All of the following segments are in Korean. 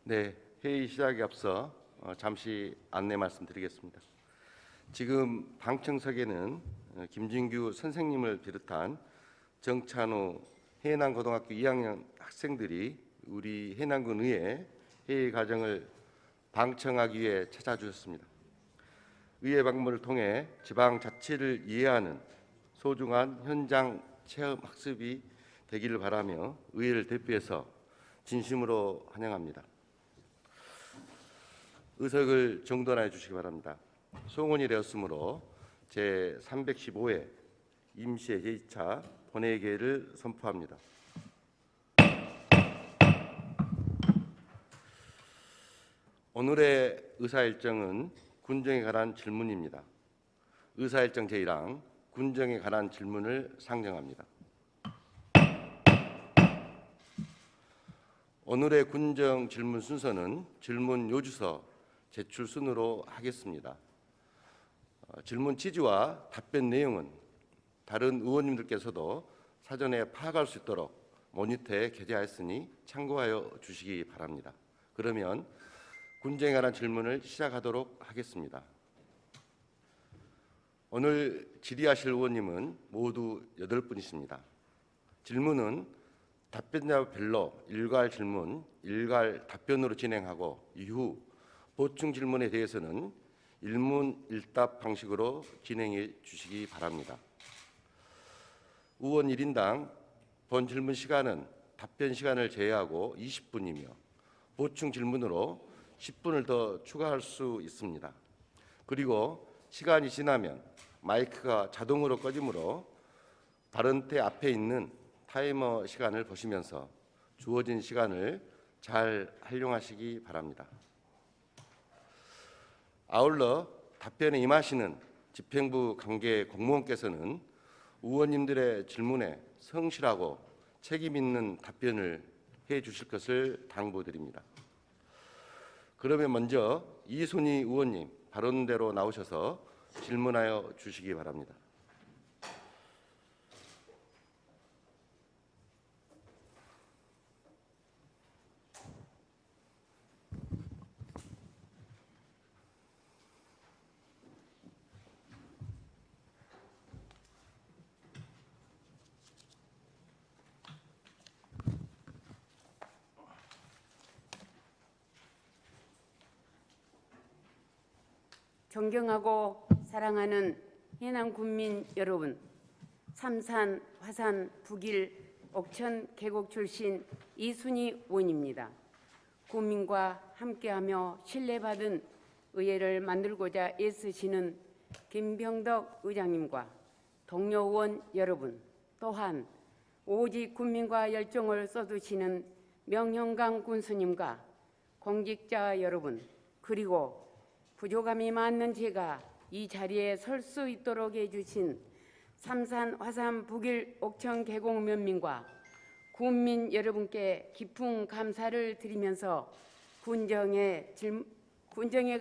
네, 회의 시작에 앞서 잠시 안내 말씀드리겠습니다. 지금 방청석에는 김진규 선생님을 비롯한 정찬우 해남고등학교 2학년 학생들이 우리 해남군 의회 회의 과정을 방청하기 위해 찾아주셨습니다. 의회 방문을 통해 지방자치를 이해하는 소중한 현장 체험 학습이 되기를 바라며 의회를 대표해서 진심으로 환영합니다. 의석을 정돈해 주시기 바랍니다. 송원이 되었으므로 제315회 임시회의차 본회의를 선포합니다. 오늘의 의사일정은 군정에 관한 질문입니다. 의사일정 제1항 군정에 관한 질문을 상정합니다. 오늘의 군정 질문 순서는 질문 요주서 제출 순으로 하겠습니다. 질문 취지와 답변 내용은 다른 의원님들께서도 사전에 파악할 수 있도록 모니터에 게재하였으니 참고하여 주시기 바랍니다. 그러면 군정에 관한 질문을 시작하도록 하겠습니다. 오늘 질의하실 의원님은 모두 8분이십니다. 질문은 답변자별로 일괄 질문, 일괄 답변으로 진행하고 이후 보충 질문에 대해서는 일문일답 방식으로 진행해 주시기 바랍니다. 의원 1인당 본 질문 시간은 답변 시간을 제외하고 20분이며 보충 질문으로 10분을 더 추가할 수 있습니다. 그리고 시간이 지나면 마이크가 자동으로 꺼지므로 발언대 앞에 있는 타이머 시간을 보시면서 주어진 시간을 잘 활용하시기 바랍니다. 아울러 답변에 임하시는 집행부 관계 공무원께서는 의원님들의 질문에 성실하고 책임 있는 답변을 해 주실 것을 당부드립니다. 그러면 먼저 이순희 의원님 발언대로 나오셔서 질문하여 주시기 바랍니다. 존경하고 사랑하는 해남 군민 여러분, 삼산, 화산, 북일, 옥천 계곡 출신 이순희 의원입니다. 국민과 함께하며 신뢰받은 의회를 만들고자 애쓰시는 김병덕 의장님과 동료 의원 여러분, 또한 오직 국민과 열정을 쏟으시는 명형강 군수님과 공직자 여러분, 그리고 부족함이 많은 제가 이 자리에 설 수 있도록 해주신 삼산, 화산, 북일, 옥천 계곡 면민과 군민 여러분께 깊은 감사를 드리면서 군정에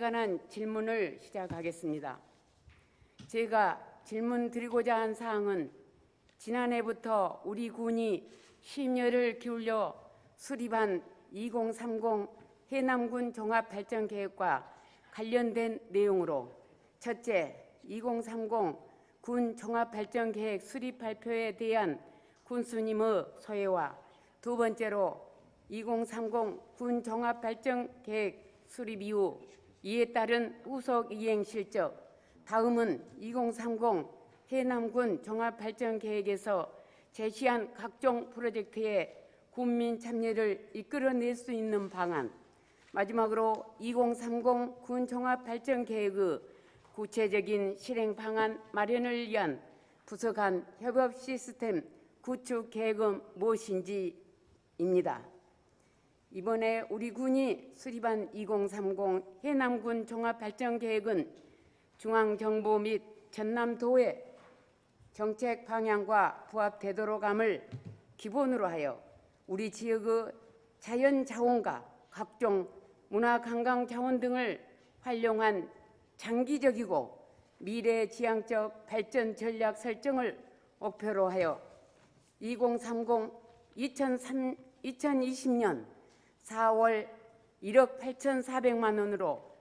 관한 질문을 시작하겠습니다. 제가 질문 드리고자 한 사항은 지난해부터 우리 군이 심혈을 기울여 수립한 2030 해남군 종합발전계획과 관련된 내용으로 첫째, 2030 군 종합발전계획 수립 발표에 대한 군수님의 소회와 두 번째로 2030 군 종합발전계획 수립 이후 이에 따른 후속 이행 실적, 다음은 2030 해남군 종합발전계획에서 제시한 각종 프로젝트에 군민 참여를 이끌어낼 수 있는 방안, 마지막으로 2030 군 종합발전계획의 구체적인 실행 방안 마련을 위한 부서 간 협업 시스템 구축 계획은 무엇인지입니다. 이번에 우리 군이 수립한 2030 해남군 종합발전계획은 중앙정부 및 전남도의 정책 방향과 부합되도록 함을 기본으로 하여 우리 지역의 자연자원과 각종 문화관광 자원 등을 활용한 장기적이고 미래지향적 발전 전략 설정을 목표로 하여 2030 2020년 4월 1억 8,400만 원으로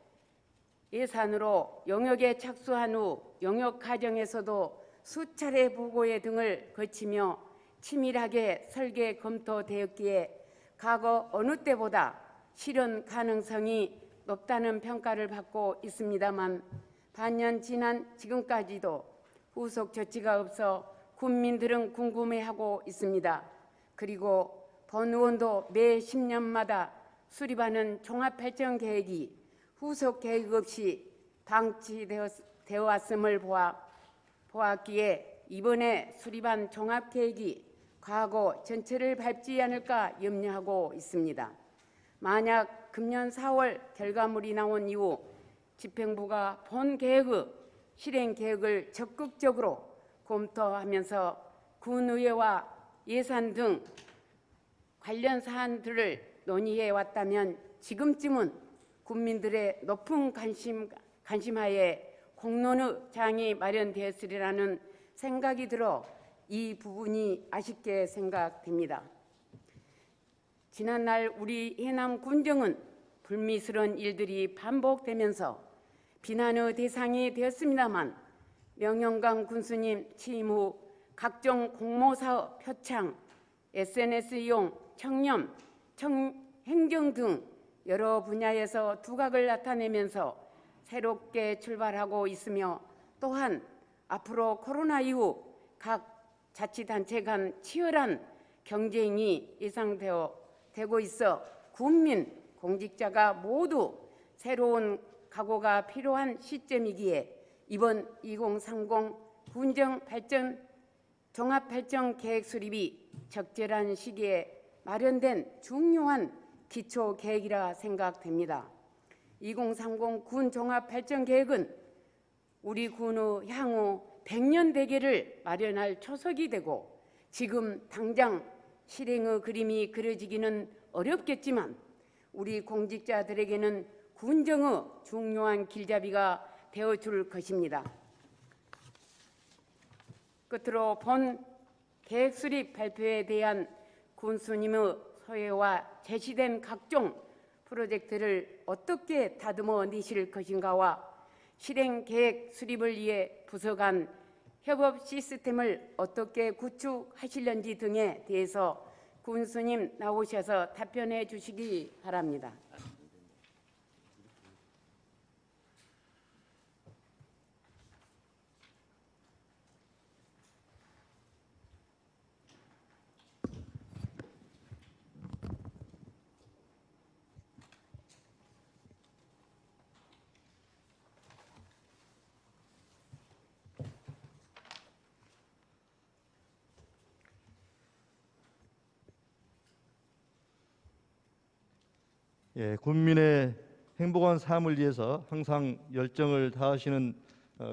예산으로 영역에 착수한 후 영역 과정에서도 수차례 보고회 등을 거치며 치밀하게 설계 검토되었기에 과거 어느 때보다 실현 가능성이 높다는 평가를 받고 있습니다만 반년 지난 지금까지도 후속 조치가 없어 국민들은 궁금해하고 있습니다. 그리고 본 의원도 매 10년마다 수립하는 종합발전계획이 후속 계획 없이 방치되어 왔음을 보았기에 이번에 수립한 종합계획이 과거 전체를 밟지 않을까 염려하고 있습니다. 만약 금년 4월 결과물이 나온 이후 집행부가 본 계획의 실행 계획을 적극적으로 검토하면서 군의회와 예산 등 관련 사안들을 논의해 왔다면 지금쯤은 국민들의 높은 관심하에 공론의 장이 마련되었으리라는 생각이 들어 이 부분이 아쉽게 생각됩니다. 지난날 우리 해남 군정은 불미스러운 일들이 반복되면서 비난의 대상이 되었습니다만 명영강 군수님 취임 후 각종 공모사업 표창, SNS 이용, 청렴, 행정 등 여러 분야에서 두각을 나타내면서 새롭게 출발하고 있으며 또한 앞으로 코로나 이후 각 자치단체 간 치열한 경쟁이 예상되고 있어 국민, 공직자가 모두 새로운 각오가 필요한 시점이기에 이번 2030 군정발전 종합발전계획 수립이 적절한 시기에 마련된 중요한 기초계획이라 생각됩니다. 2030 군 종합발전계획은 우리 군의 향후 100년 대계를 마련할 초석이 되고 지금 당장 실행의 그림이 그려지기는 어렵겠지만 우리 공직자들에게는 군정의 중요한 길잡이가 되어줄 것입니다. 끝으로 본 계획 수립 발표에 대한 군수님의 소회와 제시된 각종 프로젝트를 어떻게 다듬어 내실 것인가와 실행 계획 수립을 위해 부서 간 협업 시스템을 어떻게 구축하실는지 등에 대해서 군수님 나오셔서 답변해 주시기 바랍니다. 예, 국민의 행복한 삶을 위해서 항상 열정을 다하시는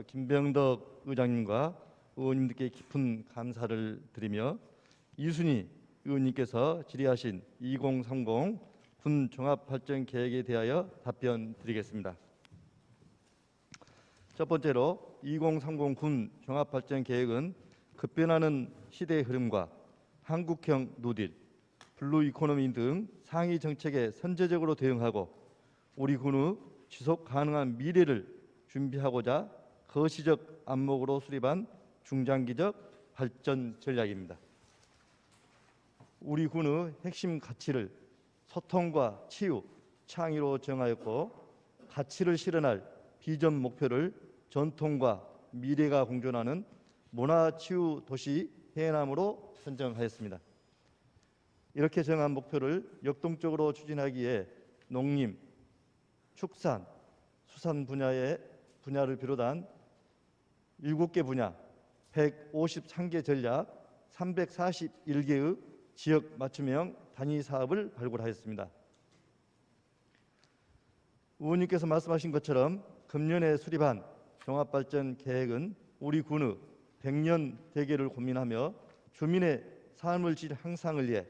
김병덕 의장님과 의원님들께 깊은 감사를 드리며 이순희 의원님께서 질의하신 2030 군 종합발전계획에 대하여 답변 드리겠습니다. 첫 번째로 2030 군 종합발전계획은 급변하는 시대의 흐름과 한국형 노딜, 블루 이코노미 등 상위 정책에 선제적으로 대응하고 우리 군의 지속 가능한 미래를 준비하고자 거시적 안목으로 수립한 중장기적 발전 전략입니다. 우리 군의 핵심 가치를 소통과 치유, 창의로 정하였고 가치를 실현할 비전 목표를 전통과 미래가 공존하는 문화치유 도시 해남으로 선정하였습니다. 이렇게 정한 목표를 역동적으로 추진하기에 농림, 축산, 수산 분야를 비롯한 7개 분야, 153개 전략, 341개의 지역 맞춤형 단위 사업을 발굴하였습니다. 의원님께서 말씀하신 것처럼 금년에 수립한 종합발전 계획은 우리 군의 100년 대계를 고민하며 주민의 삶을 질 향상을 위해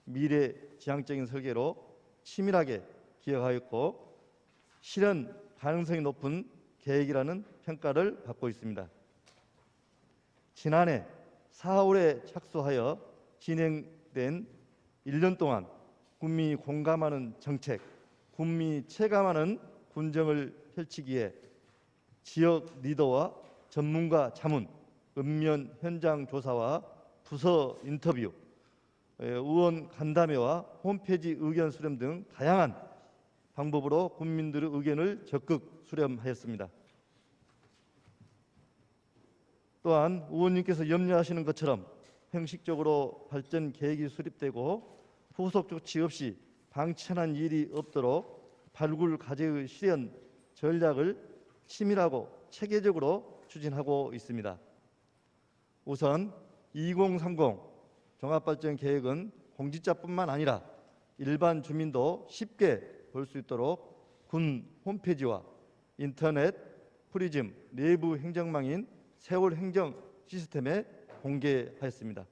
미래 지향적인 설계로 치밀하게 기획하였고 실현 가능성이 높은 계획이라는 평가를 받고 있습니다. 지난해 4월에 착수하여 진행된 1년 동안 국민이 공감하는 정책, 군민이 체감하는 군정을 펼치기에 지역 리더와 전문가 자문, 읍면 현장 조사와 부서 인터뷰, 의원 간담회와 홈페이지 의견 수렴 등 다양한 방법으로 국민들의 의견을 적극 수렴하였습니다. 또한 의원님께서 염려하시는 것처럼 형식적으로 발전 계획이 수립되고 후속 조치 없이 방치하는 일이 없도록 발굴 과제의 실현 전략을 치밀하고 체계적으로 추진하고 있습니다. 우선 2030 종합발전 계획은 공직자뿐만 아니라 일반 주민도 쉽게 볼 수 있도록 군 홈페이지와 인터넷 프리즘 내부 행정망인 세월 행정 시스템에 공개하였습니다.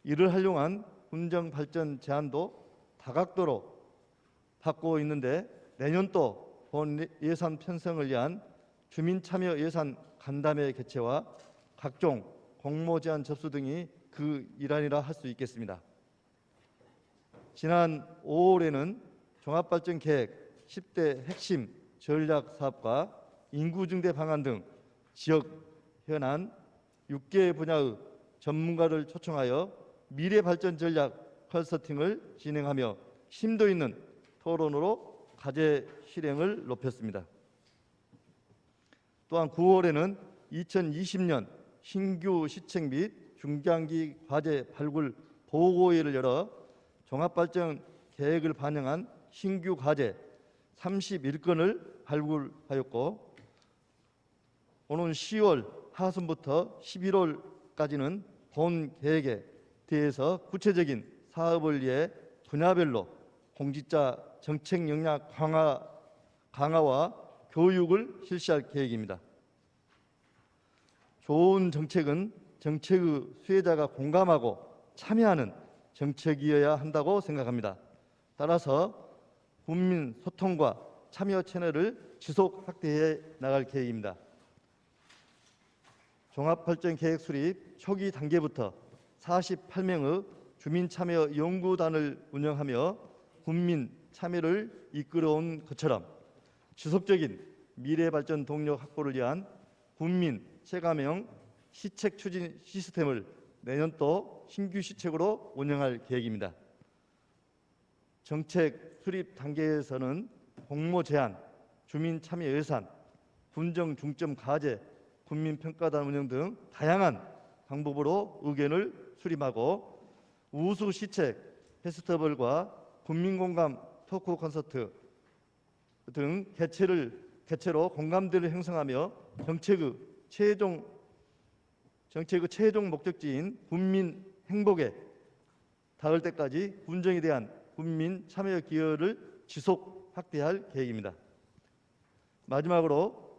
이를 활용한 군정 발전 제안도 다각도로 받고 있는데 내년도 본 예산 편성을 위한 주민 참여 예산 간담회 개최와 각종 공모 제안 접수 등이 그 일환이라 할 수 있겠습니다. 지난 5월에는 종합발전 계획 10대 핵심 전략 사업과 인구 증대 방안 등 지역 현안 6개 분야의 전문가를 초청하여 미래 발전 전략 컨설팅을 진행하며 심도 있는 토론으로 과제 실행을 높였습니다. 또한 9월에는 2020년 신규 시책 및 중장기 과제 발굴 보고회를 열어 종합발전 계획을 반영한 신규 과제 31건을 발굴하였고 오는 10월 하순부터 11월까지는 본 계획에 대해서 구체적인 사업을 위해 분야별로 공직자 정책 역량 강화와 교육을 실시할 계획입니다. 좋은 정책은 정책의 수혜자가 공감하고 참여하는 정책이어야 한다고 생각합니다. 따라서 국민 소통과 참여 채널을 지속 확대해 나갈 계획입니다. 종합발전 계획 수립 초기 단계부터 48명의 주민 참여 연구단을 운영하며 국민 참여를 이끌어온 것처럼 지속적인 미래 발전 동력 확보를 위한 국민 체감형 시책 추진 시스템을 내년도 신규 시책으로 운영할 계획입니다. 정책 수립 단계에서는 공모 제안, 주민 참여 예산, 군정 중점 과제, 국민 평가단 운영 등 다양한 방법으로 의견을 수립하고 우수 시책 페스티벌과 국민공감 토크 콘서트 등 개최로 공감대를 형성하며 정책의 최종 목적지인 국민 행복에 닿을 때까지 군정에 대한 국민 참여 기여를 지속 확대할 계획입니다. 마지막으로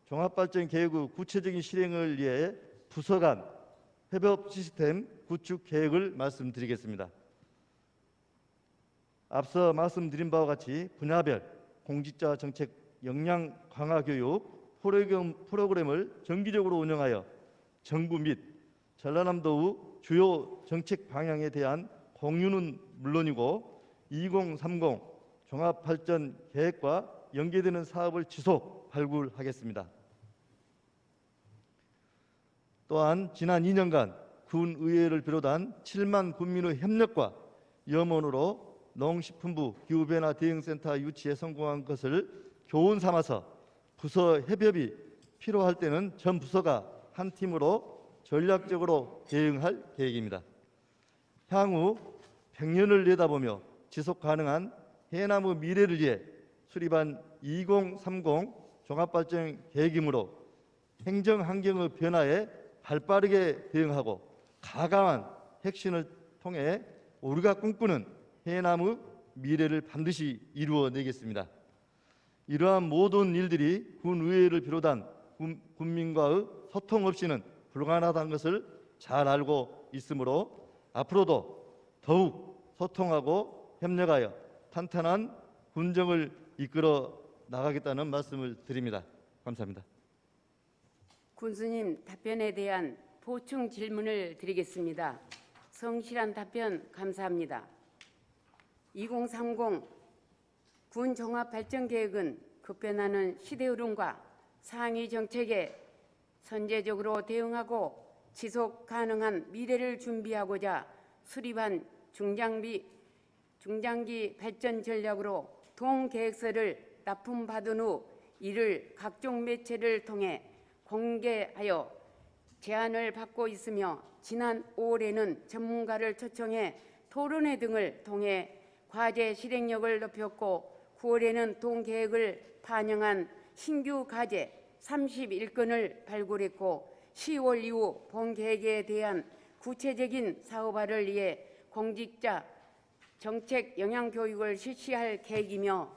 종합발전 계획의 구체적인 실행을 위해 부서 간 협업 시스템 구축 계획을 말씀드리겠습니다. 앞서 말씀드린 바와 같이 분야별 공직자 정책 역량 강화 교육 프로그램을 정기적으로 운영하여 정부 및 전라남도의 주요 정책 방향에 대한 공유는 물론이고 2030 종합발전 계획과 연계되는 사업을 지속 발굴하겠습니다. 또한 지난 2년간 군의회를 비롯한 7만 군민의 협력과 염원으로 농식품부 기후변화 대응센터 유치에 성공한 것을 교훈 삼아서 부서 협업이 필요할 때는 전 부서가 한 팀으로 전략적으로 대응할 계획입니다. 향후 100년을 내다보며 지속 가능한 해남의 미래를 위해 수립한 2030 종합발전 계획이므로 행정 환경의 변화에 발빠르게 대응하고 가감한 혁신을 통해 우리가 꿈꾸는 해남의 미래를 반드시 이루어내겠습니다. 이러한 모든 일들이 군의회를 비롯한 국민과의 소통 없이는 불가능하다는 것을 잘 알고 있으므로 앞으로도 더욱 소통하고 협력하여 탄탄한 군정을 이끌어 나가겠다는 말씀을 드립니다. 감사합니다. 군수님 답변에 대한 보충 질문을 드리겠습니다. 성실한 답변 감사합니다. 2030 군 종합발전계획은 급변하는 시대 흐름과 상위 정책에 선제적으로 대응하고 지속 가능한 미래를 준비하고자 수립한 중장기 발전 전략으로 동계획서를 납품받은 후 이를 각종 매체를 통해 공개하여 제안을 받고 있으며 지난 5월에는 전문가를 초청해 토론회 등을 통해 과제 실행력을 높였고 9월에는 동계획을 반영한 신규 과제 31건을 발굴했고 10월 이후 본계획에 대한 구체적인 사업화를 위해 공직자 정책 영향 교육을 실시할 계획이며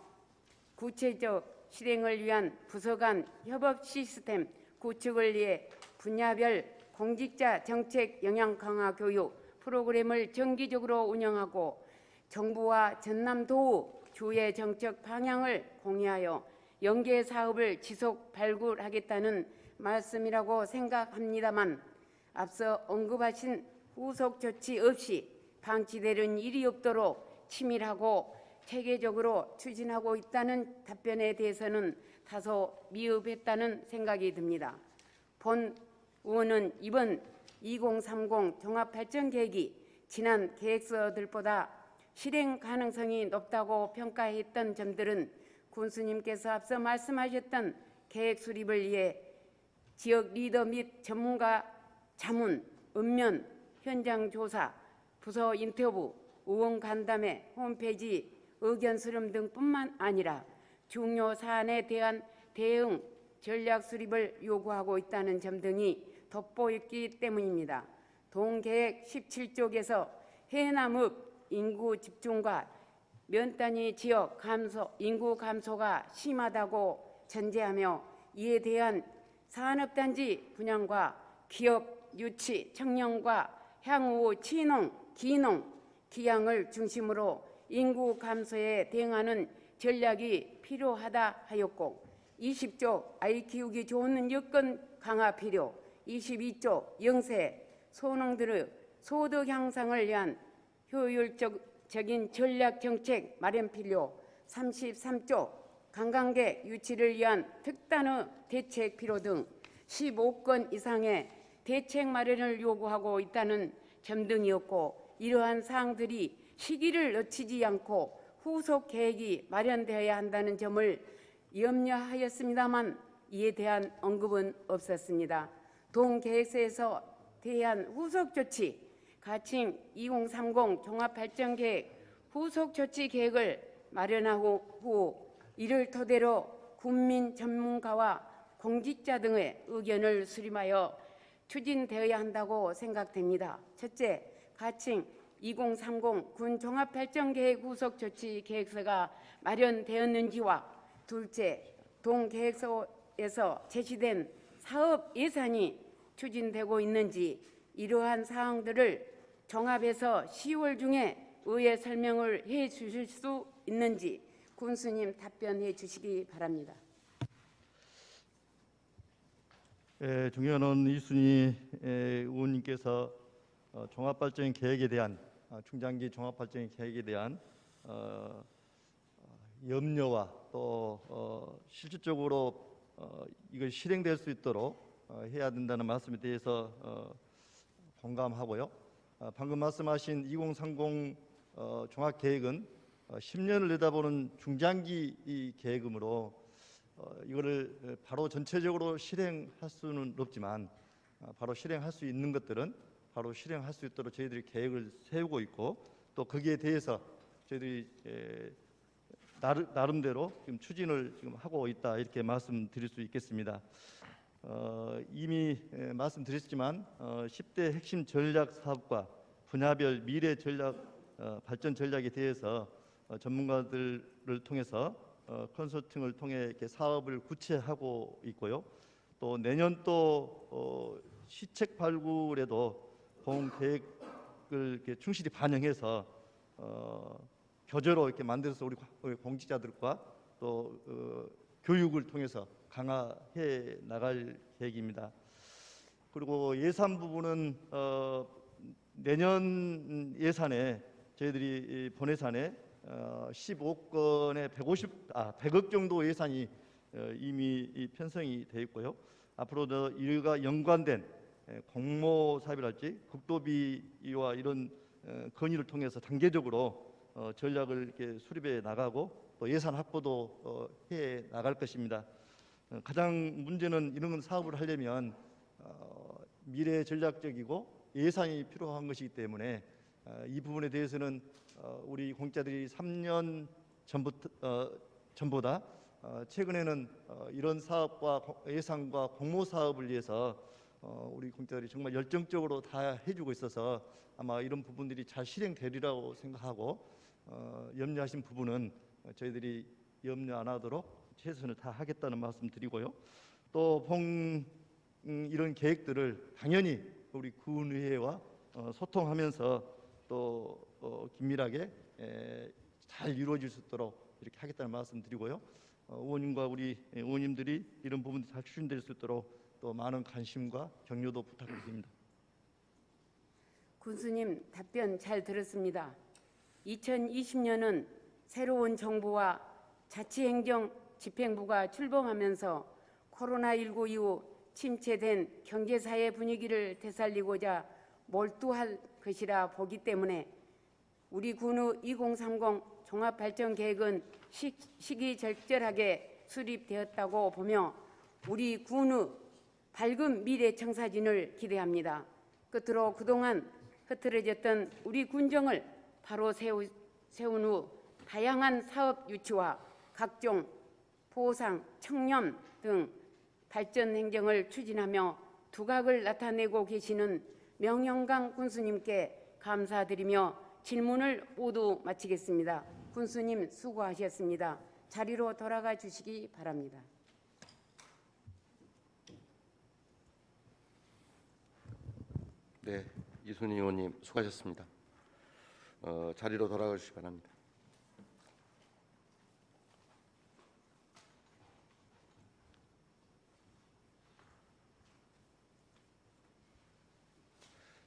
구체적 실행을 위한 부서 간 협업 시스템 구축을 위해 분야별 공직자 정책 영향 강화 교육 프로그램을 정기적으로 운영하고 정부와 전남도의 주의 정책 방향을 공유하여 연계 사업을 지속 발굴하겠다는 말씀이라고 생각합니다만 앞서 언급하신 후속 조치 없이 방치되는 일이 없도록 치밀하고 체계적으로 추진하고 있다는 답변에 대해서는 다소 미흡했다는 생각이 듭니다. 본 의원은 이번 2030 종합발전계획이 지난 계획서들보다 실행 가능성이 높다고 평가했던 점들은 군수님께서 앞서 말씀하셨던 계획 수립을 위해 지역 리더 및 전문가 자문, 읍면, 현장 조사, 부서 인터뷰, 의원 간담회, 홈페이지 의견 수렴 등뿐만 아니라 중요 사안에 대한 대응 전략 수립을 요구하고 있다는 점 등이 돋보였기 때문입니다. 동계획 17쪽에서 해남읍 인구 집중과 면 단위 지역 인구 감소가 심하다고 전제하며 이에 대한 산업단지 분양과 기업 유치, 청년과 향후 취농, 기농, 기양을 중심으로 인구 감소에 대응하는 전략이 필요하다 하였고 20조 아이 키우기 좋은 여건 강화 필요, 22조 영세, 소농들의 소득 향상을 위한 효율적인 전략 정책 마련 필요, 33조 관광객 유치를 위한 특단의 대책 필요 등 15건 이상의 대책 마련을 요구하고 있다는 점 등이었고 이러한 사항들이 시기를 놓치지 않고 후속 계획이 마련되어야 한다는 점을 염려하였습니다만 이에 대한 언급은 없었습니다. 동계획서에서 대한 후속 조치, 가칭 2030 종합발전계획 후속 조치 계획을 마련하고 후 이를 토대로 군민 전문가와 공직자 등의 의견을 수렴하여 추진되어야 한다고 생각됩니다. 첫째, 가칭 2030 군 종합발전계획 후속 조치 계획서가 마련되었는지와 둘째, 동계획서에서 제시된 사업 예산이 추진되고 있는지 이러한 사항들을 종합해서 10월 중에 의회 설명을 해 주실 수 있는지 군수님 답변해 주시기 바랍니다. 존경하는 이순희 의원님께서 종합발전 계획에 대한 중장기 종합발전 계획에 대한 염려와 또 실질적으로 이걸 실행될 수 있도록 해야 된다는 말씀에 대해서 공감하고요. 방금 말씀하신 2030 종합계획은 10년을 내다보는 중장기 계획이므로 이거를 바로 전체적으로 실행할 수는 없지만 바로 실행할 수 있는 것들은 바로 실행할 수 있도록 저희들이 계획을 세우고 있고 또 거기에 대해서 저희들이 나름대로 지금 추진을 지금 하고 있다 이렇게 말씀드릴 수 있겠습니다. 이미 말씀드렸지만 10대 핵심 전략 사업과 분야별 미래 전략 발전 전략에 대해서 전문가들을 통해서 컨설팅을 통해 이렇게 사업을 구체하고 있고요. 또 내년 또 시책 발굴에도 본 계획을 이렇게 충실히 반영해서 교재로 이렇게 만들어서 우리 공직자들과 또 교육을 통해서 강화해 나갈 계획입니다. 그리고 예산 부분은 내년 예산에 저희들이 본예산에 15건에 100억 정도 예산이 이미 편성이 되어 있고요. 앞으로도 이와 연관된 공모 사업이랄지 국도비와 이런 건의를 통해서 단계적으로 전략을 이렇게 수립해 나가고 또 예산 확보도 해 나갈 것입니다. 가장 문제는 이런 사업을 하려면 미래 전략적이고 예산이 필요한 것이기 때문에 이 부분에 대해서는 우리 공직자들이 3년 전보다 최근에는 이런 사업과 예산과 공모 사업을 위해서 우리 공직자들이 정말 열정적으로 다 해주고 있어서 아마 이런 부분들이 잘 실행되리라고 생각하고 염려하신 부분은 저희들이 염려 안 하도록 최선을 다하겠다는 말씀 드리고요. 또 이런 계획들을 당연히 우리 군의회와 소통하면서 또 긴밀하게 잘 이루어질 수 있도록 이렇게 하겠다는 말씀 드리고요. 의원님과 우리 의원님들이 이런 부분이 잘 추진될 수 있도록 또 많은 관심과 격려도 부탁드립니다. 군수님 답변 잘 들었습니다. 2020년은 새로운 정부와 자치행정 집행부가 출범하면서 코로나19 이후 침체된 경제사회 분위기를 되살리고자 몰두할 것이라 보기 때문에 우리 군의 2030 종합발전계획은 시기적절하게 수립되었다고 보며 우리 군의 밝은 미래 청사진을 기대합니다. 끝으로 그동안 흐트러졌던 우리 군정을 바로 세운 후 다양한 사업 유치와 각종 보상, 청년 등 발전 행정을 추진하며 두각을 나타내고 계시는 명영강 군수님께 감사드리며 질문을 모두 마치겠습니다. 군수님 수고하셨습니다. 자리로 돌아가 주시기 바랍니다. 네, 이순희 의원님 수고하셨습니다. 자리로 돌아가 주시기 바랍니다.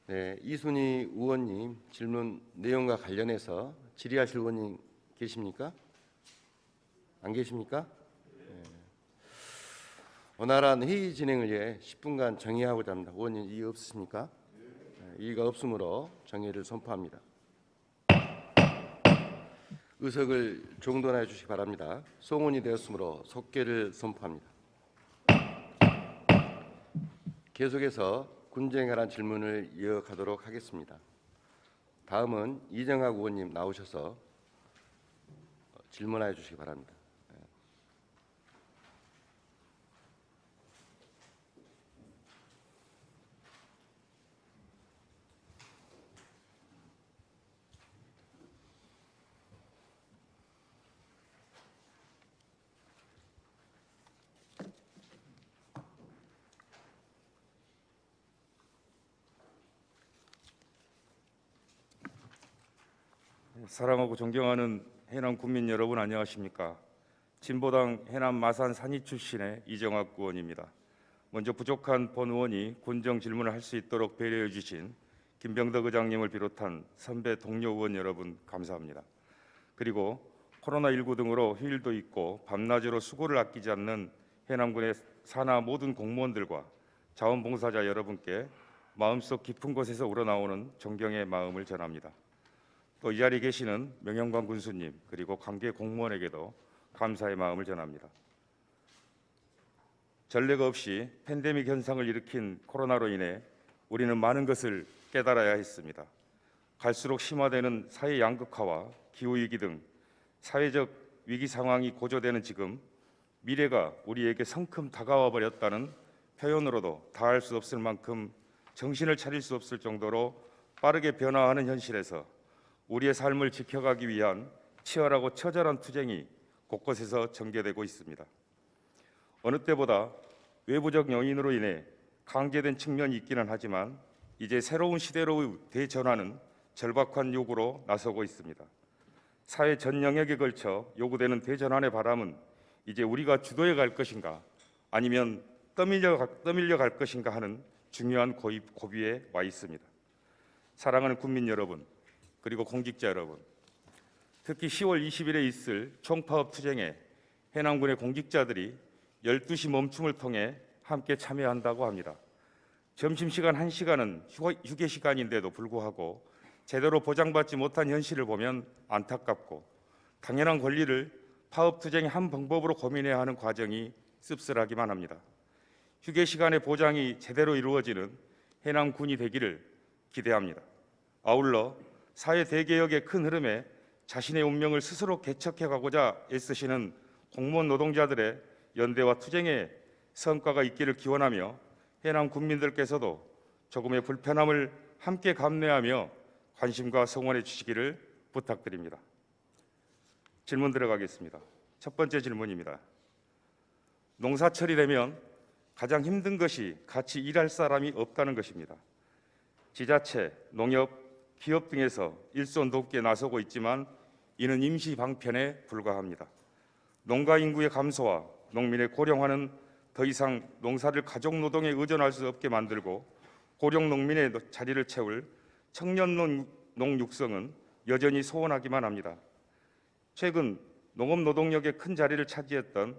네, 이순희 의원님 질문 내용과 관련해서 질의하실 의원님 계십니까? 안 계십니까? 네. 원활한 회의 진행을 위해 10분간 정의하고자 합니다. 의원님 이의 없으십니까? 네, 이의가 없으므로 정의를 선포합니다. 의석을 정돈해 주시기 바랍니다. 송원이 되었으므로 속개를 선포합니다. 계속해서 군정에 관한 질문을 이어가도록 하겠습니다. 다음은 이정학 의원님 나오셔서 질문해 주시기 바랍니다. 사랑하고 존경하는 해남 국민 여러분 안녕하십니까? 진보당 해남 마산 산이 출신의 이정학 의원입니다. 먼저 부족한 본 의원이 군정 질문을 할 수 있도록 배려해 주신 김병덕 의장님을 비롯한 선배 동료 의원 여러분 감사합니다. 그리고 코로나19 등으로 휴일도 있고 밤낮으로 수고를 아끼지 않는 해남군의 산하 모든 공무원들과 자원봉사자 여러분께 마음속 깊은 곳에서 우러나오는 존경의 마음을 전합니다. 또 이 자리에 계시는 명영광 군수님 그리고 관계 공무원에게도 감사의 마음을 전합니다. 전례가 없이 팬데믹 현상을 일으킨 코로나로 인해 우리는 많은 것을 깨달아야 했습니다. 갈수록 심화되는 사회 양극화와 기후위기 등 사회적 위기 상황이 고조되는 지금 미래가 우리에게 성큼 다가와 버렸다는 표현으로도 다할 수 없을 만큼 정신을 차릴 수 없을 정도로 빠르게 변화하는 현실에서 우리의 삶을 지켜가기 위한 치열하고 처절한 투쟁이 곳곳에서 전개되고 있습니다. 어느 때보다 외부적 요인으로 인해 강제된 측면이 있기는 하지만 이제 새로운 시대로의 대전환은 절박한 요구로 나서고 있습니다. 사회 전 영역에 걸쳐 요구되는 대전환의 바람은 이제 우리가 주도해 갈 것인가 아니면 떠밀려 갈 것인가 하는 중요한 고비에 와 있습니다. 사랑하는 국민 여러분 그리고 공직자 여러분, 특히 10월 20일에 있을 총파업 투쟁에 해남군의 공직자들이 12시 멈춤을 통해 함께 참여한다고 합니다. 점심시간 1시간은 휴게 시간인데도 불구하고 제대로 보장받지 못한 현실을 보면 안타깝고, 당연한 권리를 파업 투쟁의 한 방법으로 고민해야 하는 과정이 씁쓸하기만 합니다. 휴게 시간의 보장이 제대로 이루어지는 해남군이 되기를 기대합니다. 아울러 사회 대개혁의 큰 흐름에 자신의 운명을 스스로 개척해 가고자 애쓰시는 공무원 노동자들의 연대와 투쟁의 성과가 있기를 기원하며, 해남 군민들께서도 조금의 불편함을 함께 감내하며 관심과 성원해 주시기를 부탁드립니다. 질문 들어가겠습니다. 첫 번째 질문입니다. 농사철이 되면 가장 힘든 것이 같이 일할 사람이 없다는 것입니다. 지자체, 농협, 기업 등에서 일손 돕기에 나서고 있지만 이는 임시 방편에 불과합니다. 농가 인구의 감소와 농민의 고령화는 더 이상 농사를 가족 노동에 의존할 수 없게 만들고, 고령 농민의 자리를 채울 청년 농 육성은 여전히 소원하기만 합니다. 최근 농업 노동력의 큰 자리를 차지했던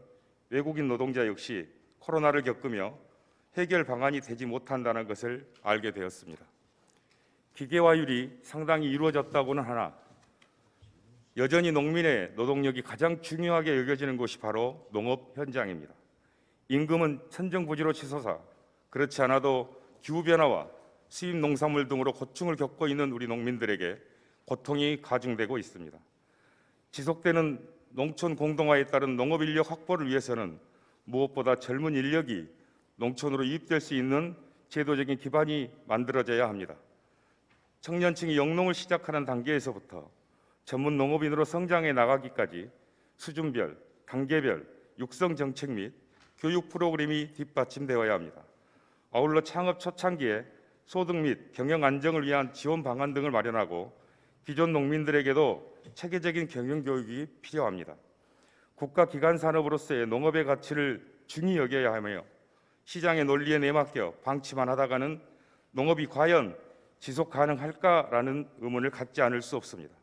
외국인 노동자 역시 코로나를 겪으며 해결 방안이 되지 못한다는 것을 알게 되었습니다. 기계화율이 상당히 이루어졌다고는 하나 여전히 농민의 노동력이 가장 중요하게 여겨지는 곳이 바로 농업 현장입니다. 임금은 천정부지로 치솟아 그렇지 않아도 기후변화와 수입 농산물 등으로 고충을 겪고 있는 우리 농민들에게 고통이 가중되고 있습니다. 지속되는 농촌 공동화에 따른 농업 인력 확보를 위해서는 무엇보다 젊은 인력이 농촌으로 유입될 수 있는 제도적인 기반이 만들어져야 합니다. 청년층이 영농을 시작하는 단계에서부터 전문 농업인으로 성장해 나가기까지 수준별, 단계별 육성 정책 및 교육 프로그램이 뒷받침되어야 합니다. 아울러 창업 초창기에 소득 및 경영 안정을 위한 지원 방안 등을 마련하고 기존 농민들에게도 체계적인 경영 교육이 필요합니다. 국가 기관 산업으로서의 농업의 가치를 중히 여겨야 하며 시장의 논리에 내맡겨 방치만 하다가는 농업이 과연 지속 가능할까라는 의문을 갖지 않을 수 없습니다.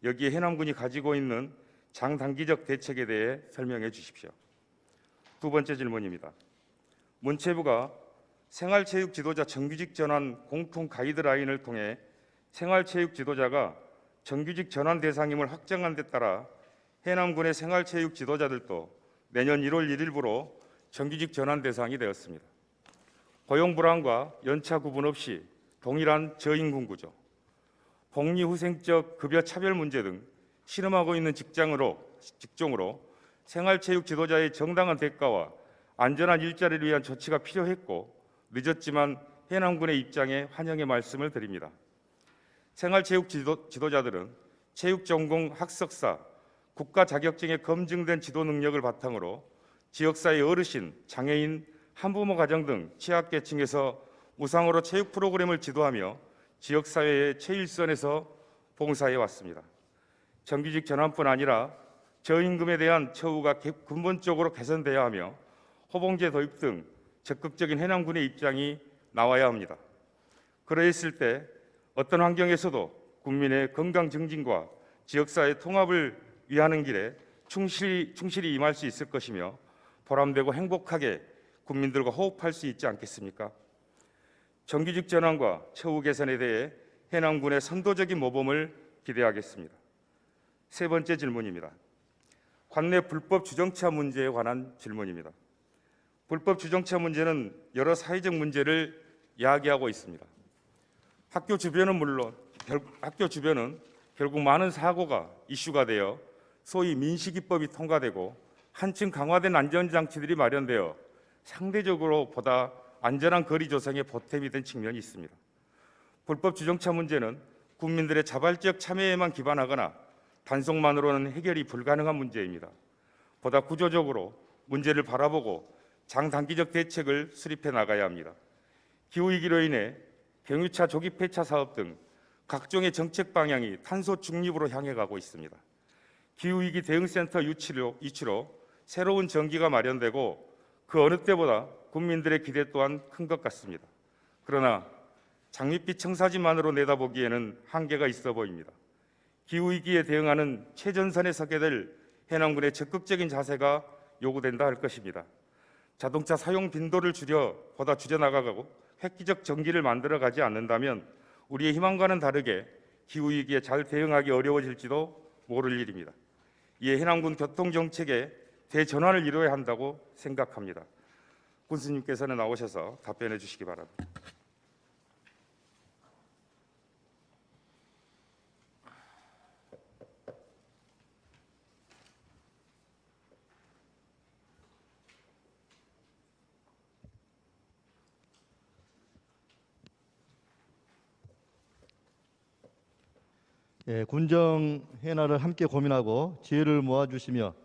여기에 해남군이 가지고 있는 장단기적 대책에 대해 설명해 주십시오. 두 번째 질문입니다. 문체부가 생활체육 지도자 정규직 전환 공통 가이드라인을 통해 생활체육 지도자가 정규직 전환 대상임을 확정한 데 따라 해남군의 생활체육 지도자들도 내년 1월 1일부로 정규직 전환 대상이 되었습니다. 고용 불안과 연차 구분 없이 동일한 저임금 구조, 복리후생적 급여 차별 문제 등 실험하고 있는 직종으로 생활체육 지도자의 정당한 대가와 안전한 일자리를 위한 조치가 필요했고 늦었지만 해남군의 입장에 환영의 말씀을 드립니다. 생활체육 지도자들은 체육 전공 학석사, 국가 자격증에 검증된 지도 능력을 바탕으로 지역사회 어르신, 장애인, 한부모 가정 등 취약계층에서 무상으로 체육 프로그램을 지도하며 지역사회의 최일선에서 봉사해 왔습니다. 정규직 전환뿐 아니라 저임금에 대한 처우가 근본적으로 개선돼야 하며 호봉제 도입 등 적극적인 해남군의 입장이 나와야 합니다. 그러했을 때 어떤 환경에서도 국민의 건강 증진과 지역사회 통합을 위하는 길에 충실히 임할 수 있을 것이며 보람되고 행복하게 국민들과 호흡할 수 있지 않겠습니까? 정규직 전환과 처우 개선에 대해 해남군의 선도적인 모범을 기대하겠습니다. 세 번째 질문입니다. 관내 불법 주정차 문제에 관한 질문입니다. 불법 주정차 문제는 여러 사회적 문제를 야기하고 있습니다. 학교 주변은 물론 학교 주변은 결국 많은 사고가 이슈가 되어 소위 민식이법이 통과되고 한층 강화된 안전장치들이 마련되어 상대적으로 보다 안전한 거리 조성에 보탬이 된 측면이 있습니다. 불법 주정차 문제는 국민들의 자발적 참여에만 기반하거나 단속만으로는 해결이 불가능한 문제입니다. 보다 구조적으로 문제를 바라보고 장단기적 대책을 수립해 나가야 합니다. 기후위기로 인해 경유차 조기 폐차 사업 등 각종의 정책 방향이 탄소 중립으로 향해 가고 있습니다. 기후위기 대응센터 유치로 새로운 전기가 마련되고 그 어느 때보다 국민들의 기대 또한 큰 것 같습니다. 그러나 장밋빛 청사진만으로 내다보기에는 한계가 있어 보입니다. 기후위기에 대응하는 최전선에 서게 될 해남군의 적극적인 자세가 요구된다 할 것입니다. 자동차 사용 빈도를 보다 줄여나가고 획기적 전기를 만들어가지 않는다면 우리의 희망과는 다르게 기후위기에 잘 대응하기 어려워질지도 모를 일입니다. 이에 해남군 교통정책의 대전환을 이루어야 한다고 생각합니다. 군수님께서는 나오셔서 답변해 주시기 바랍니다. 예, 군정 해나를 함께 고민하고 지혜를 모아주시며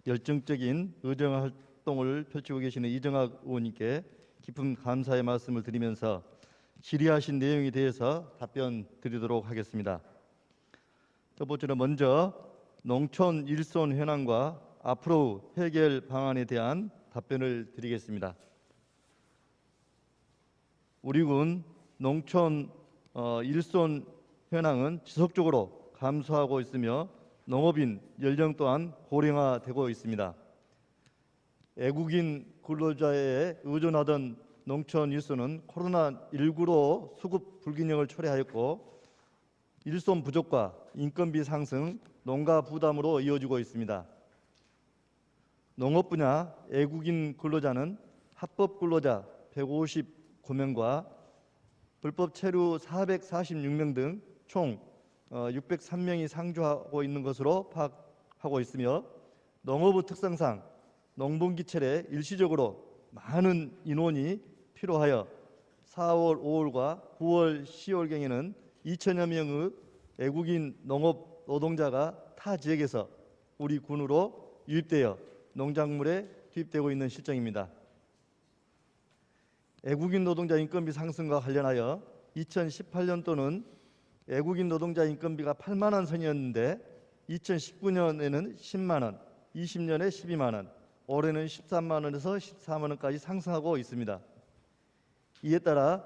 열정적인 의정 활동을 펼치고 계시는 이정학 의원님께 깊은 감사의 말씀을 드리면서 질의하신 내용에 대해서 답변 드리도록 하겠습니다. 첫 번째로 먼저 농촌 일손 현황과 앞으로 해결 방안에 대한 답변을 드리겠습니다. 우리 군 농촌 일손 현황은 지속적으로 감소하고 있으며 농업인 연령 또한 고령화되고 있습니다. 애국인 근로자에 의존하던 농촌 일손은 코로나19로 수급 불균형을 초래하였고 일손 부족과 인건비 상승, 농가 부담으로 이어지고 있습니다. 농업 분야 애국인 근로자는 합법 근로자 159명과 불법 체류 446명 등 총 603명이 상주하고 있는 것으로 파악하고 있으며 농업의 특성상 농번기철에 일시적으로 많은 인원이 필요하여 4월, 5월과 9월, 10월경에는 2천여 명의 외국인 농업 노동자가 타 지역에서 우리 군으로 유입되어 농작물에 투입되고 있는 실정입니다. 외국인 노동자 인건비 상승과 관련하여 2018년도는 외국인 노동자 인건비가 8만 원 선이었는데 2019년에는 10만 원, 20년에 12만 원, 올해는 13만 원에서 14만 원까지 상승하고 있습니다. 이에 따라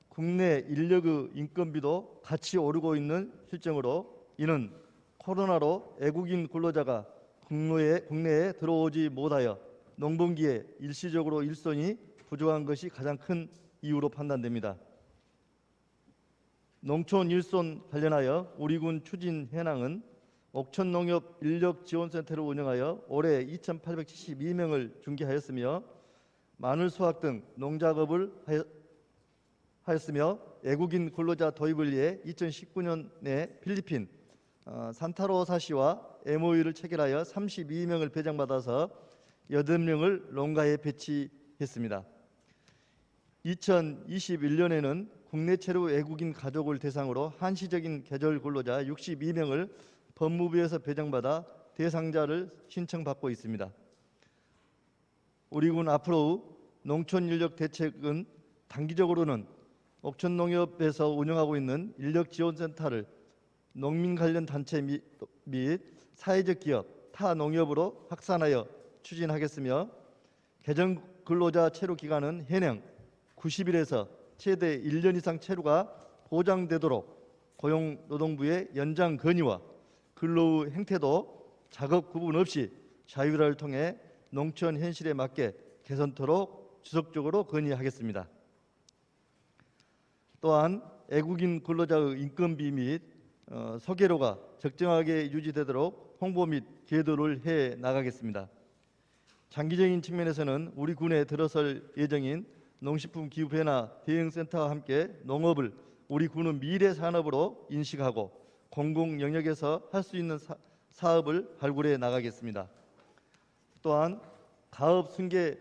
국내 인력의 인건비도 같이 오르고 있는 실정으로 이는 코로나로 외국인 근로자가 국내에 들어오지 못하여 농번기에 일시적으로 일손이 부족한 것이 가장 큰 이유로 판단됩니다. 농촌 일손 관련하여 우리 군 추진 현황은 옥천농협 인력지원센터를 운영하여 올해 2,872명을 중개하였으며 마늘 수확 등 농작업을 하였으며 외국인 근로자 도입을 위해 2019년에 필리핀 산타로사시와 MOU를 체결하여 32명을 배정받아서 8명을 농가에 배치했습니다. 2021년에는 국내 체류 외국인 가족을 대상으로 한시적인 계절 근로자 62명을 법무부에서 배정받아 대상자를 신청받고 있습니다. 우리 군 앞으로 농촌 인력 대책은 단기적으로는 옥천농협에서 운영하고 있는 인력지원센터를 농민 관련 단체 및 사회적 기업, 타 농협으로 확산하여 추진하겠으며 개정 근로자 체류 기간은 현행 90일에서 최대 1년 이상 체류가 보장되도록 고용노동부의 연장 건의와 근로의 행태도 작업 구분 없이 자율화를 통해 농촌 현실에 맞게 개선토록 지속적으로 건의하겠습니다. 또한 외국인 근로자의 인건비 및 소개료가 적정하게 유지되도록 홍보 및 계도를 해 나가겠습니다. 장기적인 측면에서는 우리 군에 들어설 예정인 농식품 기후 변화 대응센터와 함께 농업을 우리 군의 미래 산업으로 인식하고 공공 영역에서 할 수 있는 사업을 발굴해 나가겠습니다. 또한 가업 승계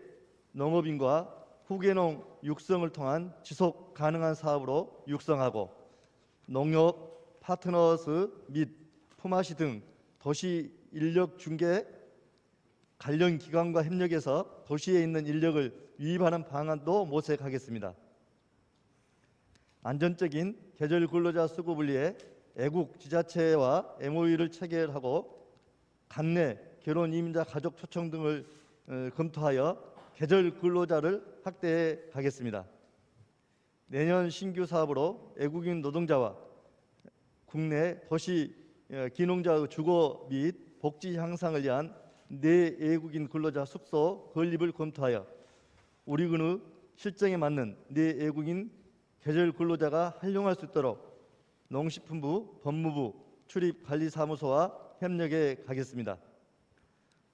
농업인과 후계농 육성을 통한 지속 가능한 사업으로 육성하고 농협, 파트너스 및 품앗이 등 도시 인력 중개 관련 기관과 협력해서 도시에 있는 인력을 유입하는 방안도 모색하겠습니다. 안전적인 계절 근로자 수급을 위해 애국 지자체와 MOU를 체결하고 간내 결혼 이민자 가족 초청 등을 검토하여 계절 근로자를 확대해 가겠습니다. 내년 신규 사업으로 외국인 노동자와 국내 도시 기농자의 주거 및 복지 향상을 위한 내외국인 근로자 숙소 건립을 검토하여 우리 군의 실정에 맞는 내외국인 계절 근로자가 활용할 수 있도록 농식품부, 법무부, 출입관리사무소와 협력해 가겠습니다.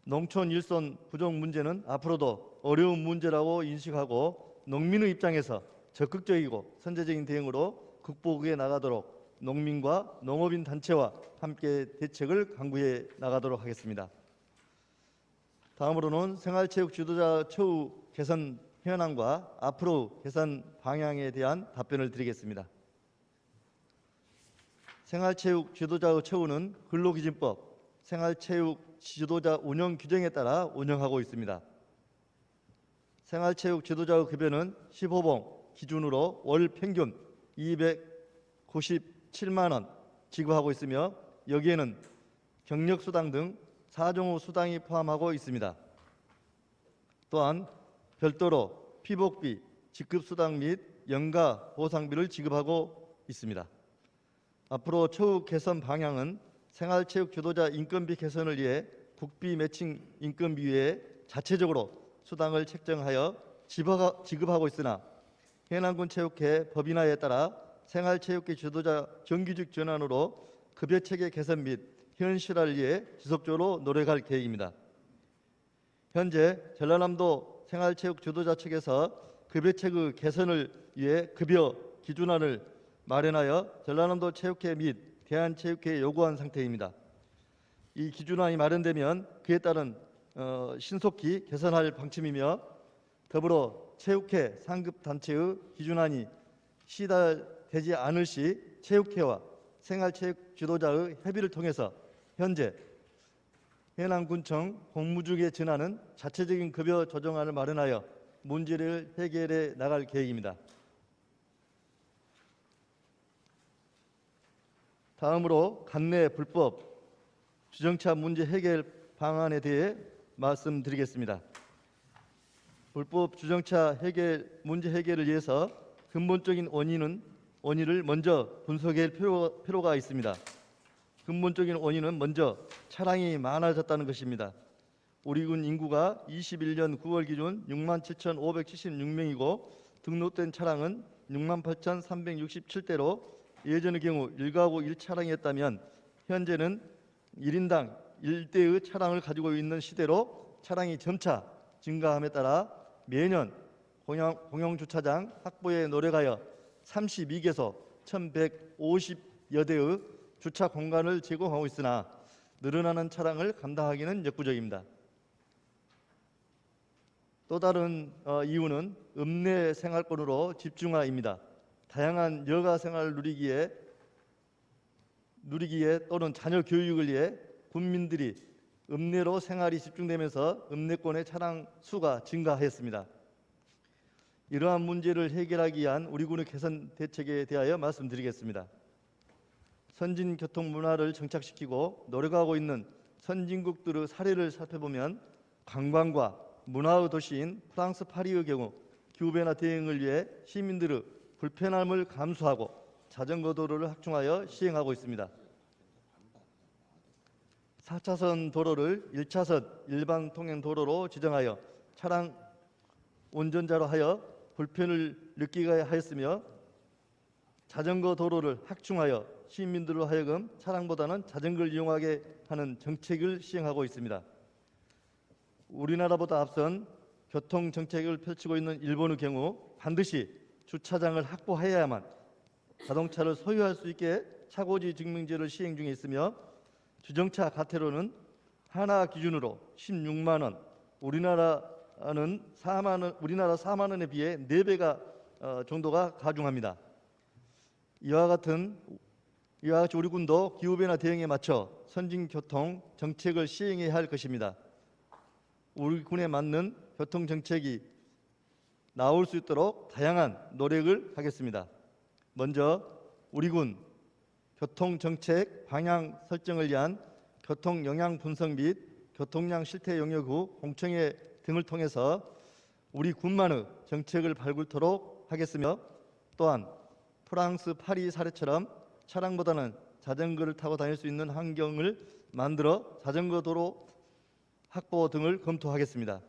농촌 일손 부족 문제는 앞으로도 어려운 문제라고 인식하고 농민의 입장에서 적극적이고 선제적인 대응으로 극복해 나가도록 농민과 농업인 단체와 함께 대책을 강구해 나가도록 하겠습니다. 다음으로는 생활체육 지도자 처우 개선 현황과 앞으로 개선 방향에 대한 답변을 드리겠습니다. 생활체육 지도자의 처우는 근로기준법, 생활체육 지도자 운영 규정에 따라 운영하고 있습니다. 생활체육 지도자의 급여는 15봉 기준으로 월 평균 297만 원 지급하고 있으며 여기에는 경력수당 등 4종의 수당이 포함하고 있습니다. 또한 별도로 피복비, 직급수당 및 연가 보상비를 지급하고 있습니다. 앞으로 처우 개선 방향은 생활체육 지도자 인건비 개선을 위해 국비 매칭 인건비 외에 자체적으로 수당을 책정하여 지급하고 있으나 해남군 체육회 법인화에 따라 생활체육계 지도자 정규직 전환으로 급여체계 개선 및 현실화를 위해 지속적으로 노력할 계획입니다. 현재 전라남도 생활체육 지도자 측에서 급여체계 개선을 위해 급여 기준안을 마련하여 전라남도 체육회 및 대한체육회에 요구한 상태입니다. 이 기준안이 마련되면 그에 따른 신속히 개선할 방침이며 더불어 체육회 상급단체의 기준안이 시달되지 않을 시 체육회와 생활체육 지도자의 협의를 통해서 현재 해남군청 공무중에 전하는 자체적인 급여 조정안을 마련하여 문제를 해결해 나갈 계획입니다. 다음으로 간내 불법 주정차 문제 해결 방안에 대해 말씀드리겠습니다. 불법 주정차 문제 해결을 위해서 근본적인 원인을 먼저 분석할 필요가 있습니다. 근본적인 원인은 먼저 차량이 많아졌다는 것입니다. 우리 군 인구가 21년 9월 기준 67,576명이고 등록된 차량은 68,367대로 예전의 경우 1가구 1차량이었다면 현재는 1인당 1대의 차량을 가지고 있는 시대로 차량이 점차 증가함에 따라 매년 공영주차장 확보에 노력하여 32개소 1,150여 대의 주차 공간을 제공하고 있으나 늘어나는 차량을 감당하기는 역부족입니다. 또 다른 이유는 읍내 생활권으로 집중화입니다. 다양한 여가 생활을 누리기에 또는 자녀 교육을 위해 군민들이 읍내로 생활이 집중되면서 읍내권의 차량 수가 증가하였습니다. 이러한 문제를 해결하기 위한 우리 군의 개선 대책에 대하여 말씀드리겠습니다. 선진 교통 문화를 정착시키고 노력하고 있는 선진국들의 사례를 살펴보면 관광과 문화의 도시인 프랑스 파리의 경우 기후변화 대응을 위해 시민들의 불편함을 감수하고 자전거 도로를 확충하여 시행하고 있습니다. 4차선 도로를 1차선 일반 통행 도로로 지정하여 차량 운전자로 하여 불편을 느끼게 하였으며 자전거 도로를 확충하여 시민들로 하여금 차량보다는 자전거를 이용하게 하는 정책을 시행하고 있습니다. 우리나라보다 앞선 교통정책을 펼치고 있는 일본의 경우 반드시 주차장을 확보해야만 자동차를 소유할 수 있게 차고지 증명제를 시행 중에 있으며 주정차 과태료는 하나 기준으로 16만 원, 우리나라 4만 원에 비해 4배가 정도가 가중합니다. 이와 같이 우리 군도 기후변화 대응에 맞춰 선진교통 정책을 시행해야 할 것입니다. 우리 군에 맞는 교통 정책이 나올 수 있도록 다양한 노력을 하겠습니다. 먼저 우리 군 교통 정책 방향 설정을 위한 교통 영향 분석 및 교통량 실태 영역 후 공청회 등을 통해서 우리 군만의 정책을 발굴토록 하겠으며 또한 프랑스 파리 사례처럼 차량보다는 자전거를 타고 다닐 수 있는 환경을 만들어 자전거 도로 확보 등을 검토하겠습니다.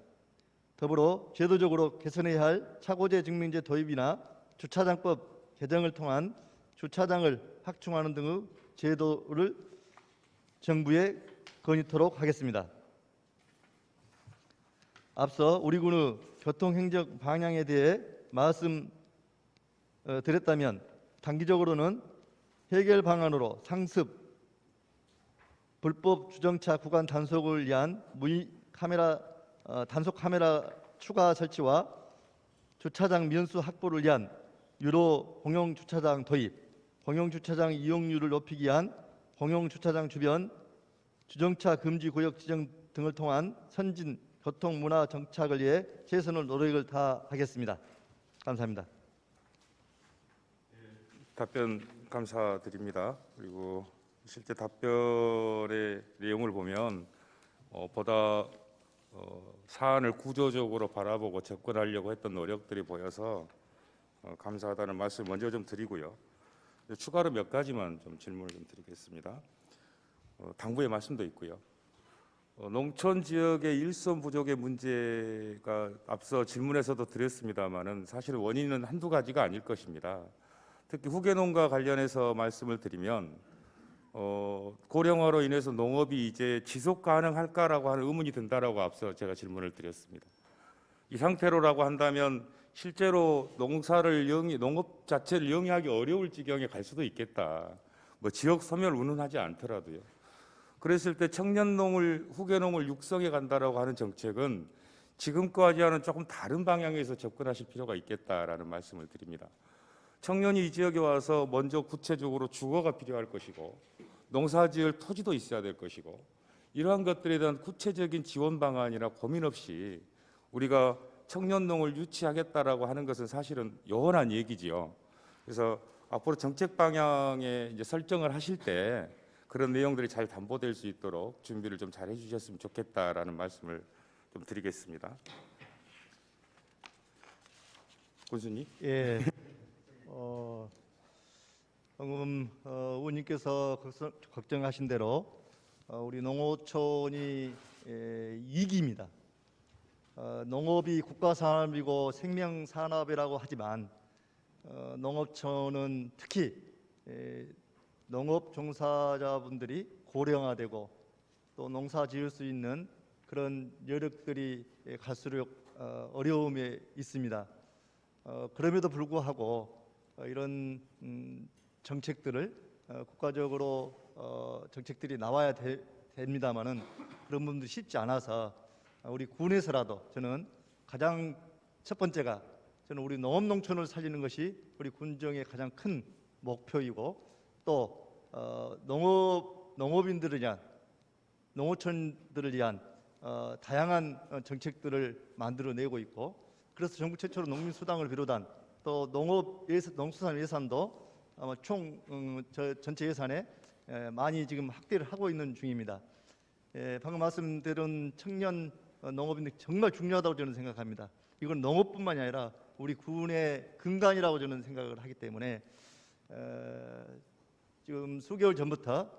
더불어 제도적으로 개선해야 할 차고제 증명제 도입이나 주차장법 개정을 통한 주차장을 확충하는 등의 제도를 정부에 건의토록 하겠습니다. 앞서 우리 군의 교통행정 방향에 대해 말씀드렸다면 단기적으로는 해결 방안으로 상습, 불법 주정차 구간 단속을 위한 단속 카메라 추가 설치와 주차장 면수 확보를 위한 유로 공용 주차장 도입, 공용 주차장 이용률을 높이기 위한 공용 주차장 주변 주정차 금지 구역 지정 등을 통한 선진 교통 문화 정착을 위해 최선의 노력을 다하겠습니다. 감사합니다. 답변 감사드립니다. 그리고 실제 답변의 내용을 보면 보다 사안을 구조적으로 바라보고 접근하려고 했던 노력들이 보여서 감사하다는 말씀 먼저 좀 드리고요. 추가로 몇 가지만 좀 질문을 좀 드리겠습니다. 당부의 말씀도 있고요. 농촌 지역의 일손 부족의 문제가 앞서 질문에서도 드렸습니다마는 사실 원인은 한두 가지가 아닐 것입니다. 특히 후계농과 관련해서 말씀을 드리면 고령화로 인해서 농업이 이제 지속 가능할까라고 하는 의문이 든다라고 앞서 제가 질문을 드렸습니다. 이 상태로라고 한다면 실제로 농업 자체를 영위하기 어려울 지경에 갈 수도 있겠다. 뭐 지역 소멸 운운하지 않더라도요. 그랬을 때 청년농을 후계농을 육성해 간다라고 하는 정책은 지금까지와는 조금 다른 방향에서 접근하실 필요가 있겠다라는 말씀을 드립니다. 청년이 이 지역에 와서 먼저 구체적으로 주거가 필요할 것이고 농사지을 토지도 있어야 될 것이고 이러한 것들에 대한 구체적인 지원 방안이나 고민 없이 우리가 청년농을 유치하겠다라고 하는 것은 사실은 요원한 얘기지요. 그래서 앞으로 정책 방향에 이제 설정을 하실 때 그런 내용들이 잘 담보될 수 있도록 준비를 좀 잘 해주셨으면 좋겠다라는 말씀을 좀 드리겠습니다. 군수님. 예. 방금 의원님께서 걱정하신 대로 우리 농어촌이 위기입니다. 농업이 국가산업이고 생명산업이라고 하지만 농어촌은 특히 농업 종사자분들이 고령화되고 또 농사 지을 수 있는 그런 여력들이 갈수록 어려움에 있습니다. 그럼에도 불구하고 이런 정책들을 국가적으로 정책들이 나와야 됩니다마는 그런 부분도 쉽지 않아서 우리 군에서라도 저는 가장 첫 번째가 저는 우리 농업농촌을 살리는 것이 우리 군정의 가장 큰 목표이고 또 농업인들을 위한 농어촌들을 위한 다양한 정책들을 만들어내고 있고 그래서 정부 최초로 농민수당을 비롯한 또 농수산 예산도 아마 전체 예산에 많이 지금 확대를 하고 있는 중입니다. 방금 말씀드린 청년 농업인들이 정말 중요하다고 저는 생각합니다. 이건 농업뿐만이 아니라 우리 군의 근간이라고 저는 생각을 하기 때문에 지금 수개월 전부터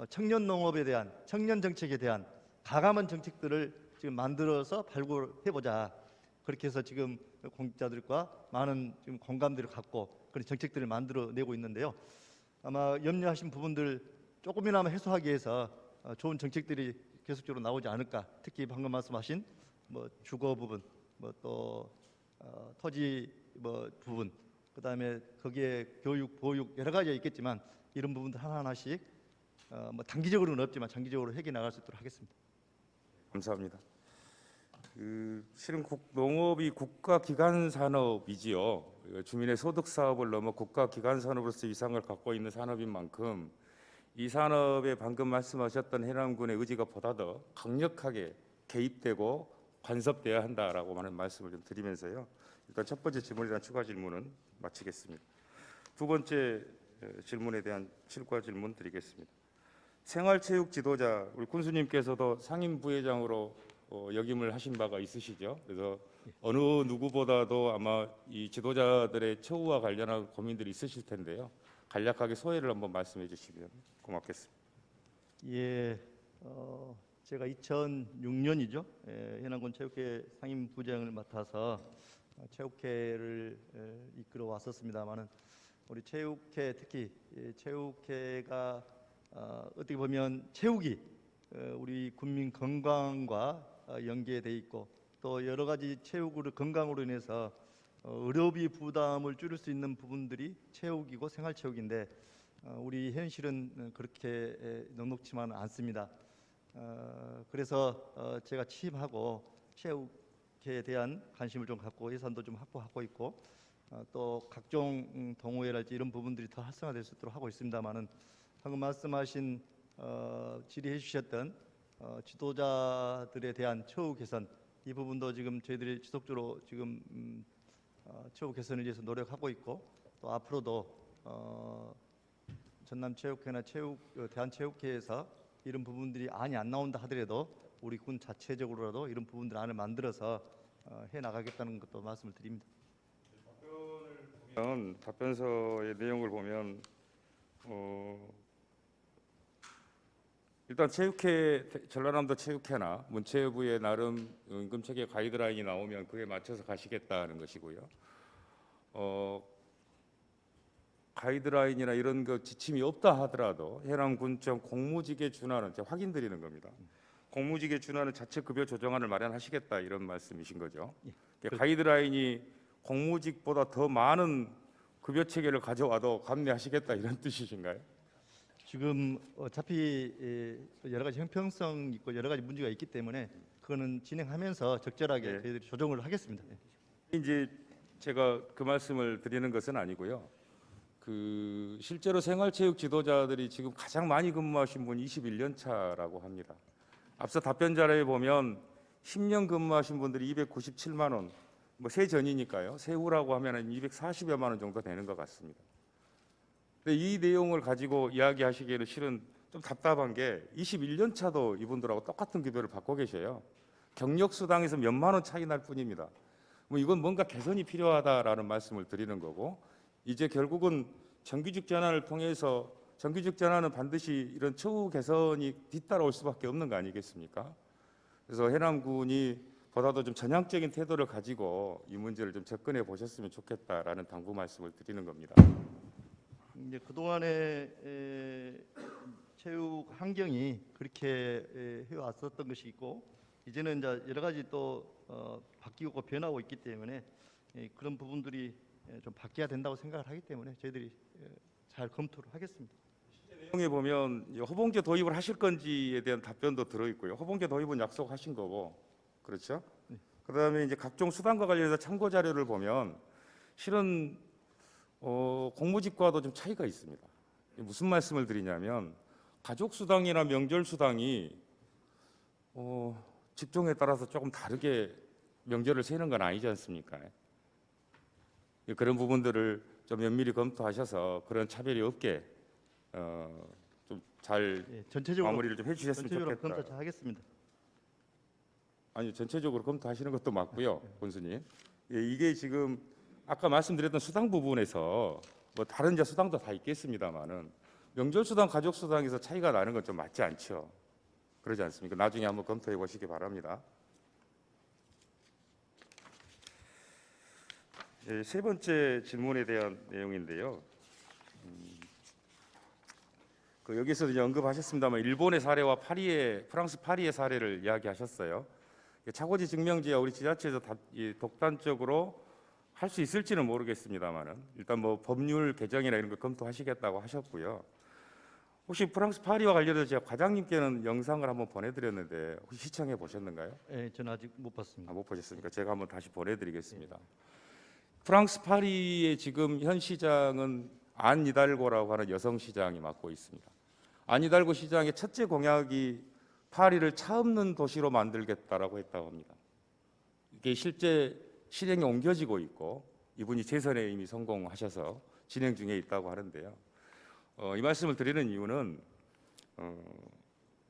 청년 농업에 대한 청년 정책에 대한 가감한 정책들을 지금 만들어서 발굴해보자. 그렇게 해서 지금 공직자들과 많은 지금 공감대를 갖고 그런 정책들을 만들어내고 있는데요. 아마 염려하신 부분들 조금이나마 해소하기 위해서 좋은 정책들이 계속적으로 나오지 않을까. 특히 방금 말씀하신 뭐 주거 부분, 뭐 또 토지 뭐 부분, 그다음에 거기에 교육, 보육 여러 가지가 있겠지만 이런 부분들 하나하나씩 뭐 단기적으로는 없지만 장기적으로 해결 나갈 수 있도록 하겠습니다. 감사합니다. 실은 농업이 국가 기관 산업이지요. 주민의 소득 사업을 넘어 국가 기관 산업으로서 위상을 갖고 있는 산업인 만큼 이 산업에 방금 말씀하셨던 해남군의 의지가 보다 더 강력하게 개입되고 관섭돼야 한다라고 하는 말씀을 좀 드리면서요. 일단 첫 번째 질문에 대한 추가 질문은 마치겠습니다. 두 번째 질문에 대한 실과 질문 드리겠습니다. 생활체육 지도자 우리 군수님께서도 상임 부회장으로 역임을 하신 바가 있으시죠. 그래서 어느 누구보다도 아마 이 지도자들의 처우와 관련한 고민들이 있으실 텐데요. 간략하게 소회를 한번 말씀해 주시면 고맙겠습니다. 예, 제가 2006년이죠. 해남군 체육회 상임부장을 맡아서 체육회를 이끌어 왔었습니다만은 우리 체육회 특히 체육회가 어떻게 보면 체육이 우리 국민 건강과 연계돼 있고 또 여러 가지 체육으로 건강으로 인해서 의료비 부담을 줄일 수 있는 부분들이 체육이고 생활체육인데 우리 현실은 그렇게 넉넉지만 않습니다. 그래서 제가 취임하고 체육에 대한 관심을 좀 갖고 예산도 좀 확보하고 있고 또 각종 동호회랄지 이런 부분들이 더 활성화될 수 있도록 하고 있습니다만은 방금 말씀하신 질의해 주셨던 지도자들에 대한 처우 개선 이 부분도 지금 저희들이 지속적으로 지금 처우 개선을 위해서 노력하고 있고 또 앞으로도 전남체육회나 대한체육회에서 이런 부분들이 안이 안 나온다 하더라도 우리 군 자체적으로라도 이런 부분들 안을 만들어서 해 나가겠다는 것도 말씀을 드립니다. 답변서의 내용을 보면 일단 체육회 전라남도 체육회나 문체부의 나름 임금체계 가이드라인이 나오면 그에 맞춰서 가시겠다는 것이고요. 가이드라인이나 이런 거 지침이 없다 하더라도 해남군청 공무직에 준하는 제가 확인드리는 겁니다. 공무직에 준하는 자체 급여 조정안을 마련하시겠다 이런 말씀이신 거죠. 예. 가이드라인이 공무직보다 더 많은 급여 체계를 가져와도 감내하시겠다 이런 뜻이신가요? 지금 어차피 여러 가지 형평성 있고 여러 가지 문제가 있기 때문에 그거는 진행하면서 적절하게 네. 저희들이 조정을 하겠습니다. 이제 제가 그 말씀을 드리는 것은 아니고요. 실제로 생활체육 지도자들이 지금 가장 많이 근무하신 분이 21년 차라고 합니다. 앞서 답변 자료에 보면 10년 근무하신 분들이 297만 원, 뭐 세전이니까요. 세후라고 하면은 240여만 원 정도 되는 것 같습니다. 근데 이 내용을 가지고 이야기하시기에는 실은 좀 답답한 게 21년 차도 이분들하고 똑같은 급여를 받고 계셔요. 경력 수당에서 몇만 원 차이 날 뿐입니다. 뭐 이건 뭔가 개선이 필요하다라는 말씀을 드리는 거고 이제 결국은 정규직 전환을 통해서 정규직 전환은 반드시 이런 처우 개선이 뒤따라올 수밖에 없는 거 아니겠습니까? 그래서 해남군이 보다도 좀 전향적인 태도를 가지고 이 문제를 좀 접근해 보셨으면 좋겠다라는 당부 말씀을 드리는 겁니다. 이제 그동안의 체육 환경이 그렇게 해왔었던 것이 있고 이제는 이제 여러 가지 또 바뀌고 변하고 있기 때문에 그런 부분들이 좀 바뀌어야 된다고 생각을 하기 때문에 저희들이 잘 검토를 하겠습니다. 내용에 보면 호봉제 도입을 하실 건지에 대한 답변도 들어 있고요. 호봉제 도입은 약속하신 거고, 그렇죠? 네. 그다음에 이제 각종 수당과 관련해서 참고 자료를 보면 실은 공무직과도 좀 차이가 있습니다. 무슨 말씀을 드리냐면 가족 수당이나 명절 수당이 직종에 따라서 조금 다르게 명절을 세는 건 아니지 않습니까? 그런 부분들을 좀 면밀히 검토하셔서 그런 차별이 없게 좀 잘 전체적으로 마무리를 좀 해주셨으면 전체적으로 좋겠다. 검토 잘 하겠습니다. 아니 전체적으로 검토하시는 것도 맞고요, 본수님. 이게 지금 아까 말씀드렸던 수당 부분에서 뭐 다른 이제 수당도 다 있겠습니다만은 명절 수당, 가족 수당에서 차이가 나는 건 좀 맞지 않죠. 그러지 않습니까? 나중에 한번 검토해 보시기 바랍니다. 세 번째 질문에 대한 내용인데요. 여기서 이제 언급하셨습니다만 일본의 사례와 프랑스 파리의 사례를 이야기하셨어요. 차고지 증명제야 우리 지자체에서 독단적으로 할 수 있을지는 모르겠습니다만은 일단 뭐 법률 개정이나 이런 거 검토하시겠다고 하셨고요. 혹시 프랑스 파리와 관련해서 제가 과장님께는 영상을 한번 보내드렸는데 혹시 시청해 보셨는가요? 예, 저는 아직 못 봤습니다. 못 보셨습니까? 제가 한번 다시 보내드리겠습니다. 프랑스 파리의 지금 현 시장은 안 이달고라고 하는 여성 시장이 맡고 있습니다. 안 이달고 시장의 첫째 공약이 파리를 차 없는 도시로 만들겠다라고 했다고 합니다. 이게 실제 실행에 옮겨지고 있고 이분이 재선에 이미 성공하셔서 진행 중에 있다고 하는데요. 이 말씀을 드리는 이유는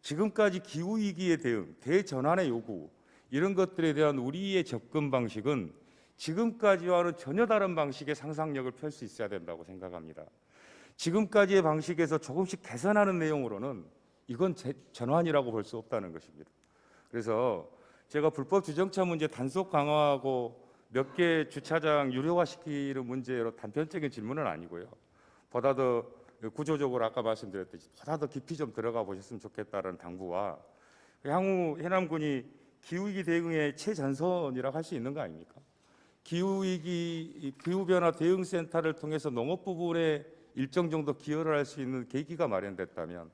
지금까지 기후 위기에 대응, 대전환의 요구 이런 것들에 대한 우리의 접근 방식은 지금까지와는 전혀 다른 방식의 상상력을 펼 수 있어야 된다고 생각합니다. 지금까지의 방식에서 조금씩 개선하는 내용으로는 이건 전환이라고 볼 수 없다는 것입니다. 그래서 제가 불법 주정차 문제 단속 강화하고 몇 개 주차장 유료화시키는 문제로 단편적인 질문은 아니고요. 보다 더 구조적으로 아까 말씀드렸듯이 보다 더 깊이 좀 들어가 보셨으면 좋겠다는 당부와 향후 해남군이 기후위기 대응의 최전선이라고 할 수 있는 거 아닙니까? 기후위기, 기후변화 대응센터를 통해서 농업 부분에 일정 정도 기여를 할 수 있는 계기가 마련됐다면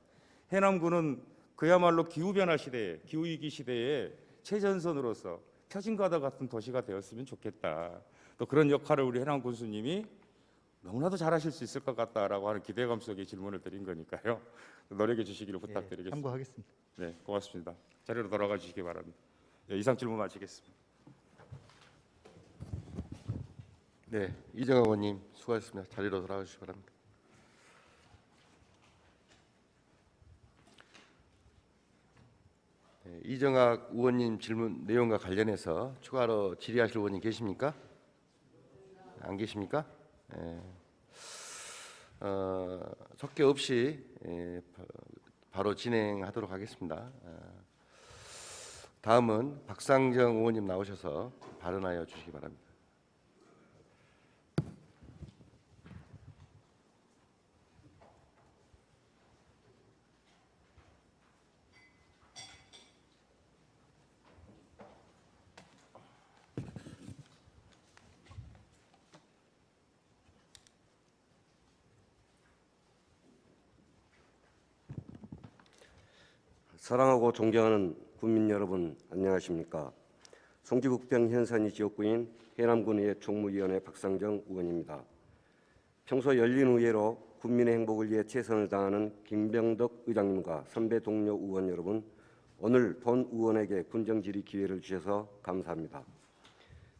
해남군은 그야말로 기후변화 시대에, 기후위기 시대에 최전선으로서 표징과도 같은 도시가 되었으면 좋겠다. 또 그런 역할을 우리 해남 군수님이 너무나도 잘하실 수 있을 것 같다라고 하는 기대감 속에 질문을 드린 거니까요. 노력해 주시기를 부탁드리겠습니다. 참고하겠습니다. 네, 고맙습니다. 자리로 돌아가 주시기 바랍니다. 네, 이상 질문 마치겠습니다. 네, 이정학 의원님 수고하셨습니다. 자리로 돌아가 주시기 바랍니다. 네, 이정학 의원님 질문 내용과 관련해서 추가로 질의하실 의원님 계십니까? 안 계십니까? 네. 속개 없이 바로 진행하도록 하겠습니다. 다음은 박상정 의원님 나오셔서 발언하여 주시기 바랍니다. 사랑하고 존경하는 국민 여러분, 안녕하십니까? 송지북평 현산리 지역구인 해남군의회 총무위원회 박상정 의원입니다. 평소 열린 의회로 국민의 행복을 위해 최선을 다하는 김병덕 의장님과 선배 동료 의원 여러분, 오늘 본 의원에게 군정 질의 기회를 주셔서 감사합니다.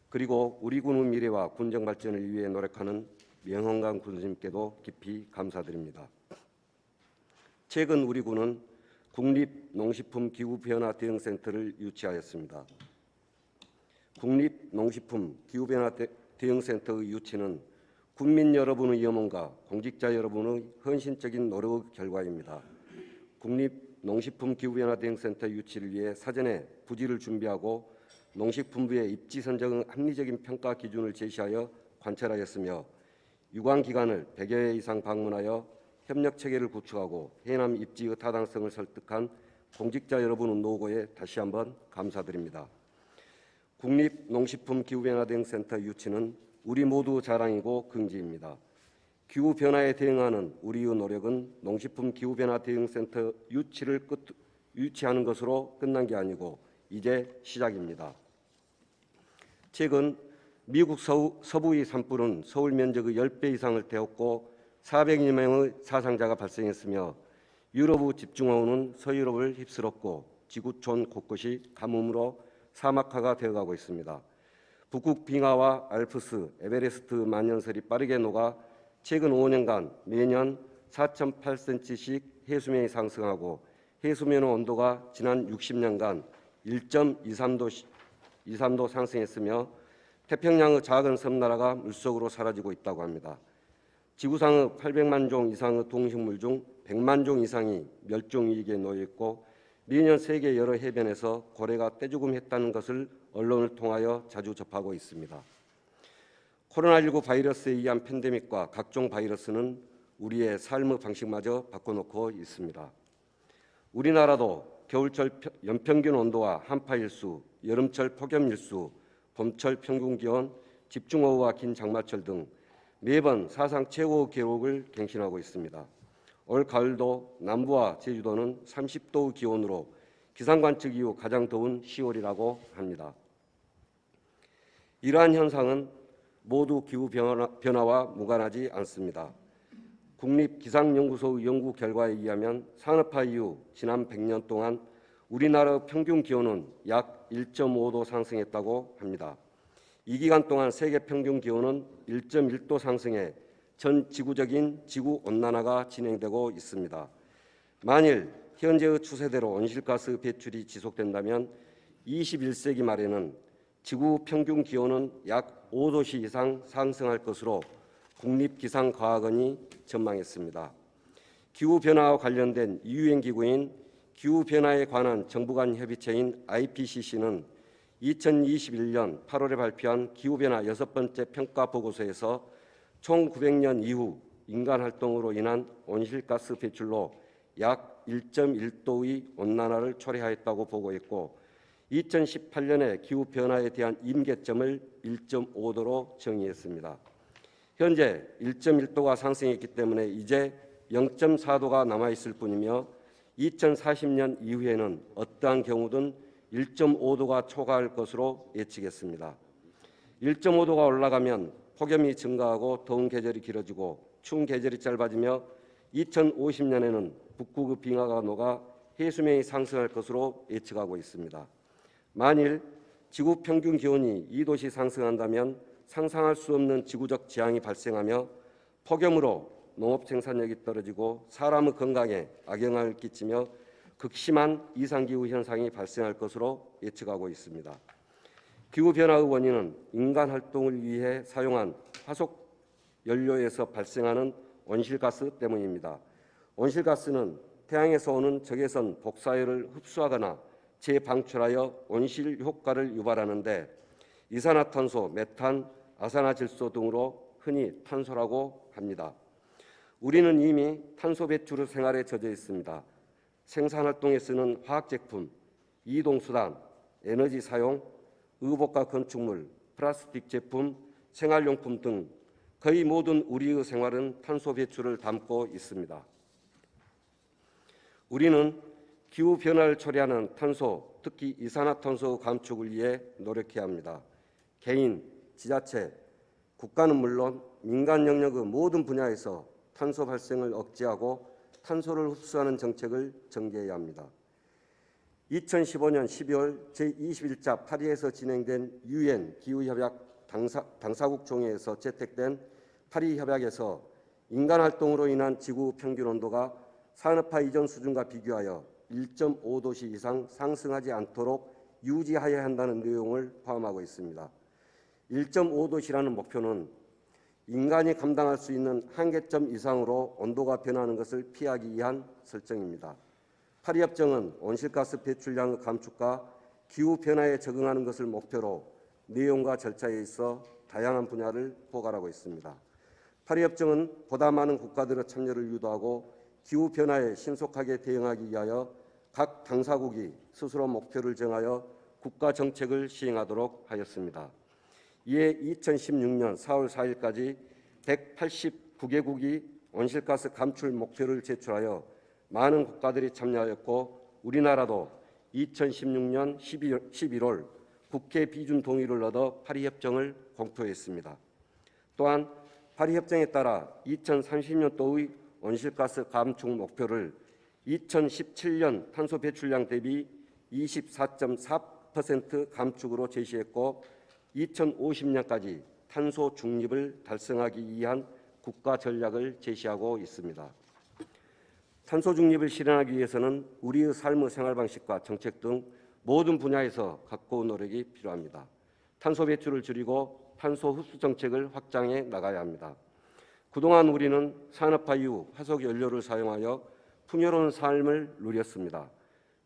그리고 우리 군의 미래와 군정 발전을 위해 노력하는 명헌강 군수님께도 깊이 감사드립니다. 최근 우리 군은 국립농식품기후변화대응센터를 유치하였습니다. 국립농식품기후변화대응센터의 유치는 국민 여러분의 염원과 공직자 여러분의 헌신적인 노력의 결과입니다. 국립농식품기후변화대응센터 유치를 위해 사전에 부지를 준비하고 농식품부의 입지 선정의 합리적인 평가 기준을 제시하여 관찰하였으며 유관기관을 100여 회 이상 방문하여 협력 체계를 구축하고 해남 입지의 타당성을 설득한 공직자 여러분의 노고에 다시 한번 감사드립니다. 국립농식품기후변화대응센터 유치는 우리 모두 자랑이고 긍지입니다. 기후변화에 대응하는 우리의 노력은 농식품기후변화대응센터 유치하는 것으로 끝난 게 아니고 이제 시작입니다. 최근 미국 서부의 산불은 서울 면적의 10배 이상을 태웠고 400여 명의 사상자가 발생했으며 유럽의 집중호우는 서유럽을 휩쓸었고 지구촌 곳곳이 가뭄으로 사막화가 되어가고 있습니다. 북극 빙하와 알프스, 에베레스트 만년설이 빠르게 녹아 최근 5년간 매년 4.8cm씩 해수면이 상승하고 해수면의 온도가 지난 60년간 1.23도 상승했으며 태평양의 작은 섬나라가 물속으로 사라지고 있다고 합니다. 지구상의 800만 종 이상의 동식물 중 100만 종 이상이 멸종 위기에 놓여 있고 매년 세계 여러 해변에서 고래가 떼죽음했다는 것을 언론을 통하여 자주 접하고 있습니다. 코로나19 바이러스에 의한 팬데믹과 각종 바이러스는 우리의 삶의 방식마저 바꿔놓고 있습니다. 우리나라도 겨울철 연평균 온도와 한파일수, 여름철 폭염일수, 봄철 평균 기온, 집중호우와 긴 장마철 등 매번 사상 최고 기록을 갱신하고 있습니다. 올 가을도 남부와 제주도는 30도 기온으로 기상 관측 이후 가장 더운 10월이라고 합니다. 이러한 현상은 모두 기후 변화와 무관하지 않습니다. 국립기상연구소의 연구 결과에 의하면 산업화 이후 지난 100년 동안 우리나라 평균 기온은 약 1.5도 상승했다고 합니다. 이 기간 동안 세계 평균 기온은 1.1도 상승해 전 지구적인 지구온난화가 진행되고 있습니다. 만일 현재의 추세대로 온실가스 배출이 지속된다면 21세기 말에는 지구 평균 기온은 약 5도씨 이상 상승할 것으로 국립기상과학원이 전망했습니다. 기후변화와 관련된 유엔 기구인 기후변화에 관한 정부 간 협의체인 IPCC는 2021년 8월에 발표한 기후변화 6번째 평가 보고서에서 총 900년 이후 인간 활동으로 인한 온실가스 배출로 약 1.1도의 온난화를 초래하였다고 보고했고 2018년에 기후변화에 대한 임계점을 1.5도로 정의했습니다. 현재 1.1도가 상승했기 때문에 이제 0.4도가 남아있을 뿐이며 2040년 이후에는 어떠한 경우든 1.5도가 초과할 것으로 예측했습니다. 1.5도가 올라가면 폭염이 증가하고 더운 계절이 길어지고 추운 계절이 짧아지며 2050년에는 북극의 빙하가 녹아 해수면이 상승할 것으로 예측하고 있습니다. 만일 지구 평균 기온이 2도씩 상승한다면 상상할 수 없는 지구적 재앙이 발생하며 폭염으로 농업 생산력이 떨어지고 사람의 건강에 악영향을 끼치며 극심한 이상기후 현상이 발생할 것으로 예측하고 있습니다. 기후변화의 원인은 인간 활동을 위해 사용한 화석 연료에서 발생하는 온실가스 때문입니다. 온실가스는 태양에서 오는 적외선 복사열을 흡수하거나 재방출하여 온실 효과를 유발하는데 이산화탄소, 메탄, 아산화질소 등으로 흔히 탄소라고 합니다. 우리는 이미 탄소 배출의 생활에 젖어 있습니다. 생산활동에 쓰는 화학제품, 이동수단, 에너지 사용, 의복과 건축물, 플라스틱 제품, 생활용품 등 거의 모든 우리의 생활은 탄소 배출을 담고 있습니다. 우리는 기후변화를 초래하는 탄소, 특히 이산화탄소 감축을 위해 노력해야 합니다. 개인, 지자체, 국가는 물론 민간 영역의 모든 분야에서 탄소 발생을 억제하고 탄소를 흡수하는 정책을 전개해야 합니다. 2015년 12월 제21차 파리에서 진행된 유엔 기후협약 당사국 총회에서 채택된 파리 협약에서 인간 활동으로 인한 지구 평균 온도가 산업화 이전 수준과 비교하여 1.5도씨 이상 상승하지 않도록 유지하여야 한다는 내용을 포함하고 있습니다. 1.5도씨라는 목표는 인간이 감당할 수 있는 한계점 이상으로 온도가 변하는 것을 피하기 위한 설정입니다. 파리협정은 온실가스 배출량의 감축과 기후변화에 적응하는 것을 목표로 내용과 절차에 있어 다양한 분야를 포괄하고 있습니다. 파리협정은 보다 많은 국가들의 참여를 유도하고 기후변화에 신속하게 대응하기 위하여 각 당사국이 스스로 목표를 정하여 국가 정책을 시행하도록 하였습니다. 이에 2016년 4월 4일까지 189개국이 온실가스 감축 목표를 제출하여 많은 국가들이 참여하였고 우리나라도 2016년 11월 국회 비준 동의를 얻어 파리협정을 공표했습니다. 또한 파리협정에 따라 2030년도의 온실가스 감축 목표를 2017년 탄소 배출량 대비 24.4% 감축으로 제시했고 2050년까지 탄소 중립을 달성하기 위한 국가 전략을 제시하고 있습니다. 탄소 중립을 실현하기 위해서는 우리의 삶의 생활 방식과 정책 등 모든 분야에서 갖고 노력이 필요합니다. 탄소 배출을 줄이고 탄소 흡수 정책을 확장해 나가야 합니다. 그동안 우리는 산업화 이후 화석 연료를 사용하여 풍요로운 삶을 누렸습니다.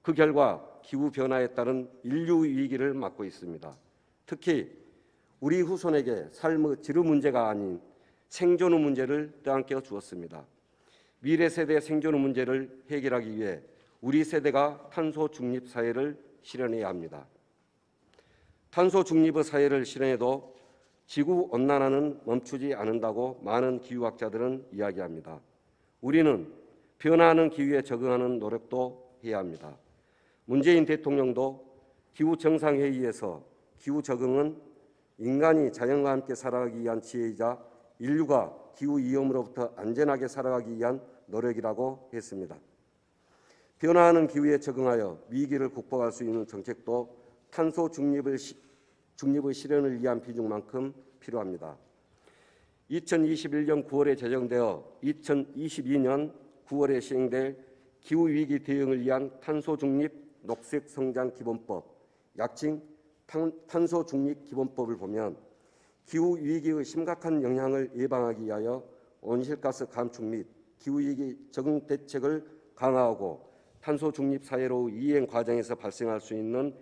그 결과 기후변화에 따른 인류 위기를 맞고 있습니다. 특히 우리 후손에게 삶의 질의 문제가 아닌 생존의 문제를 떠안겨 주었습니다. 미래 세대의 생존의 문제를 해결하기 위해 우리 세대가 탄소 중립 사회를 실현해야 합니다. 탄소 중립의 사회를 실현해도 지구 온난화는 멈추지 않는다고 많은 기후학자들은 이야기합니다. 우리는 변화하는 기후에 적응하는 노력도 해야 합니다. 문재인 대통령도 기후정상회의에서 기후 적응은 인간이 자연과 함께 살아가기 위한 지혜이자 인류가 기후위험으로부터 안전하게 살아가기 위한 노력이라고 했습니다. 변화하는 기후에 적응하여 위기를 극복할 수 있는 정책도 탄소 중립의 실현을 위한 비중만큼 필요합니다. 2021년 9월에 제정되어 2022년 9월에 시행될 기후위기 대응을 위한 탄소중립 녹색성장기본법, 약칭 탄소중립기본법을 보면 기후 위기의 심각한 영향을 예방하기 위하여 온실가스 감축 및 기후 위기 적응 대책을 강화하고 탄소 중립 사회로 이행 과정에서 발생할 수 있는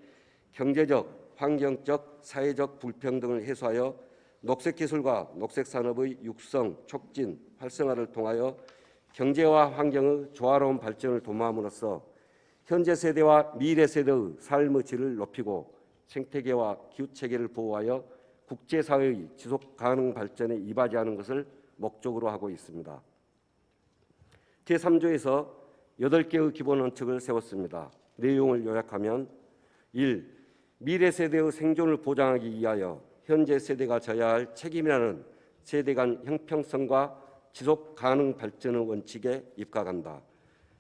경제적, 환경적, 사회적 불평등을 해소하여 녹색 기술과 녹색 산업의 육성, 촉진, 활성화를 통하여 경제와 환경의 조화로운 발전을 도모함으로써 현재 세대와 미래 세대의 삶의 질을 높이고 생태계와 기후 체계를 보호하여 국제사회의 지속 가능 발전에 이바지하는 것을 목적으로 하고 있습니다. 제3조에서 8개의 기본 원칙을 세웠습니다. 내용을 요약하면 1. 미래 세대의 생존을 보장하기 위하여 현재 세대가 져야 할 책임이라는 세대 간 형평성과 지속 가능 발전의 원칙에 입각한다.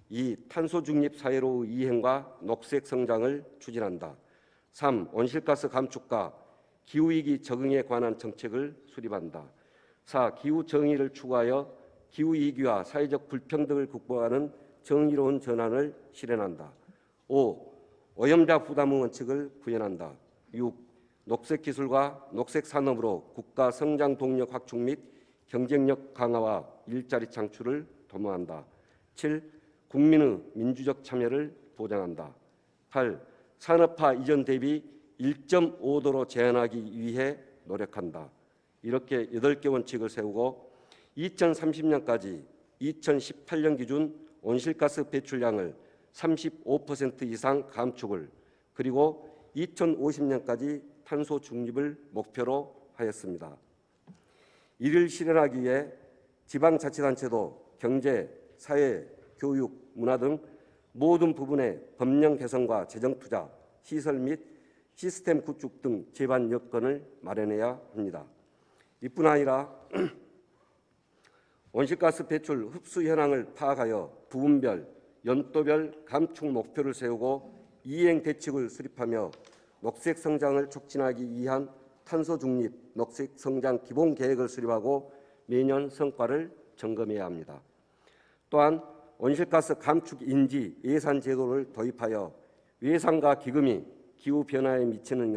2. 탄소 중립 사회로 이행과 녹색 성장을 추진한다. 3. 온실가스 감축과 기후위기 적응에 관한 정책을 수립한다. 4. 기후 정의를 추구하여 기후위기와 사회적 불평등을 극복하는 정의로운 전환을 실현한다. 5. 오염자 부담의 원칙을 구현한다. 6. 녹색 기술과 녹색 산업으로 국가 성장 동력 확충 및 경쟁력 강화와 일자리 창출을 도모한다. 7. 국민의 민주적 참여를 보장한다. 8. 산업화 이전 대비 1.5도로 제한하기 위해 노력한다. 이렇게 8개 원칙을 세우고 2030년까지 2018년 기준 온실가스 배출량을 35% 이상 감축을, 그리고 2050년까지 탄소 중립을 목표로 하였습니다. 이를 실현하기 위해 지방자치단체도 경제, 사회, 교육, 문화 등 모든 부분의 법령 개선과 재정 투자, 시설 및 시스템 구축 등 제반 여건을 마련해야 합니다. 이뿐 아니라 온실가스 배출 흡수 현황을 파악하여 부분별, 연도별 감축 목표를 세우고 이행 대책을 수립하며 녹색 성장을 촉진하기 위한 탄소 중립, 녹색 성장 기본 계획을 수립하고 매년 성과를 점검해야 합니다. 또한 온실가스 감축 인지 예산 제도를 도입하여 예산과 기금이 기후 변화에 미치는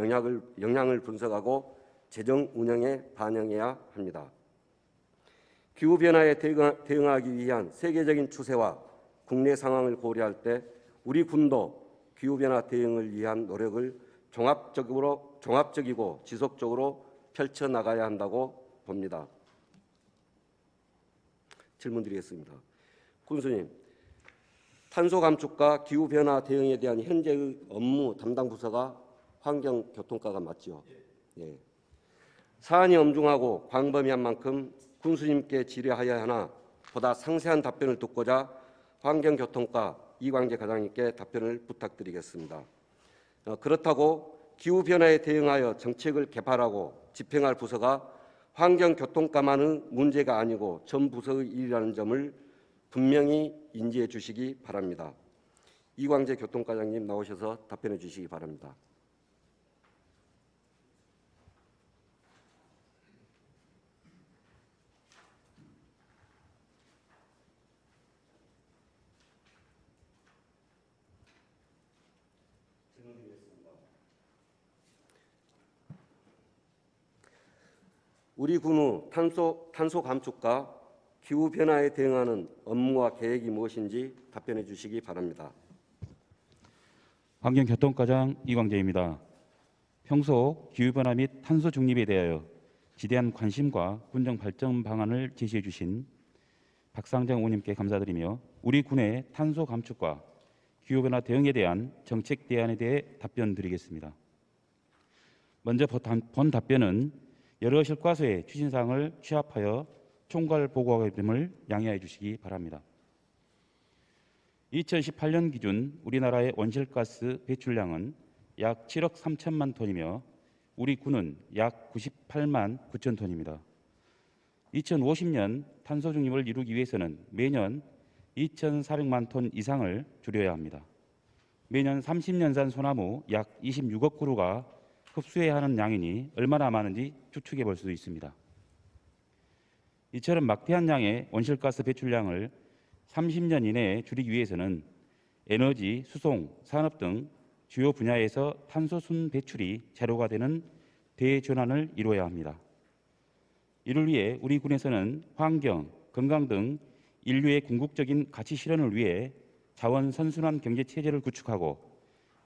영향을 분석하고 재정 운영에 반영해야 합니다. 기후 변화에 대응하기 위한 세계적인 추세와 국내 상황을 고려할 때 우리 군도 기후 변화 대응을 위한 노력을 종합적이고 지속적으로 펼쳐 나가야 한다고 봅니다. 질문 드리겠습니다. 군수님, 탄소 감축과 기후 변화 대응에 대한 현재의 업무 담당 부서가 환경교통과가 맞죠? 예. 사안이 엄중하고 광범위한 만큼 군수님께 질의하여야 하나 보다 상세한 답변을 듣고자 환경교통과 이광재 과장님께 답변을 부탁드리겠습니다. 그렇다고 기후 변화에 대응하여 정책을 개발하고 집행할 부서가 환경교통과만의 문제가 아니고 전 부서의 일이라는 점을 분명히 인지해 주시기 바랍니다. 이광재 교통과장님 나오셔서 답변해 주시기 바랍니다. 우리 군의 탄소 감축과 기후 변화에 대응하는 업무와 계획이 무엇인지 답변해 주시기 바랍니다. 환경교통과장 이광재입니다. 평소 기후변화 및 탄소 중립에 대하여 지대한 관심과 군정 발전 방안을 제시해 주신 박상정 의원님께 감사드리며 우리 군의 탄소 감축과 기후변화 대응에 대한 정책 대안에 대해 답변드리겠습니다. 먼저 본 답변은 여러 실과서의 추진사항을 취합하여 총괄 보고하게 됨을 양해해 주시기 바랍니다. 2018년 기준 우리나라의 온실가스 배출량은 약 7억 3천만 톤이며 우리 군은 약 98만 9천 톤입니다. 2050년 탄소 중립을 이루기 위해서는 매년 2,400만 톤 이상을 줄여야 합니다. 매년 30년산 소나무 약 26억 그루가 흡수해야 하는 양이니 얼마나 많은지 추측해 볼 수 있습니다. 이처럼 막대한 양의 온실가스 배출량을 30년 이내에 줄이기 위해서는 에너지, 수송, 산업 등 주요 분야에서 탄소순 배출이 제로가 되는 대전환을 이루어야 합니다. 이를 위해 우리 군에서는 환경, 건강 등 인류의 궁극적인 가치 실현을 위해 자원 선순환 경제 체제를 구축하고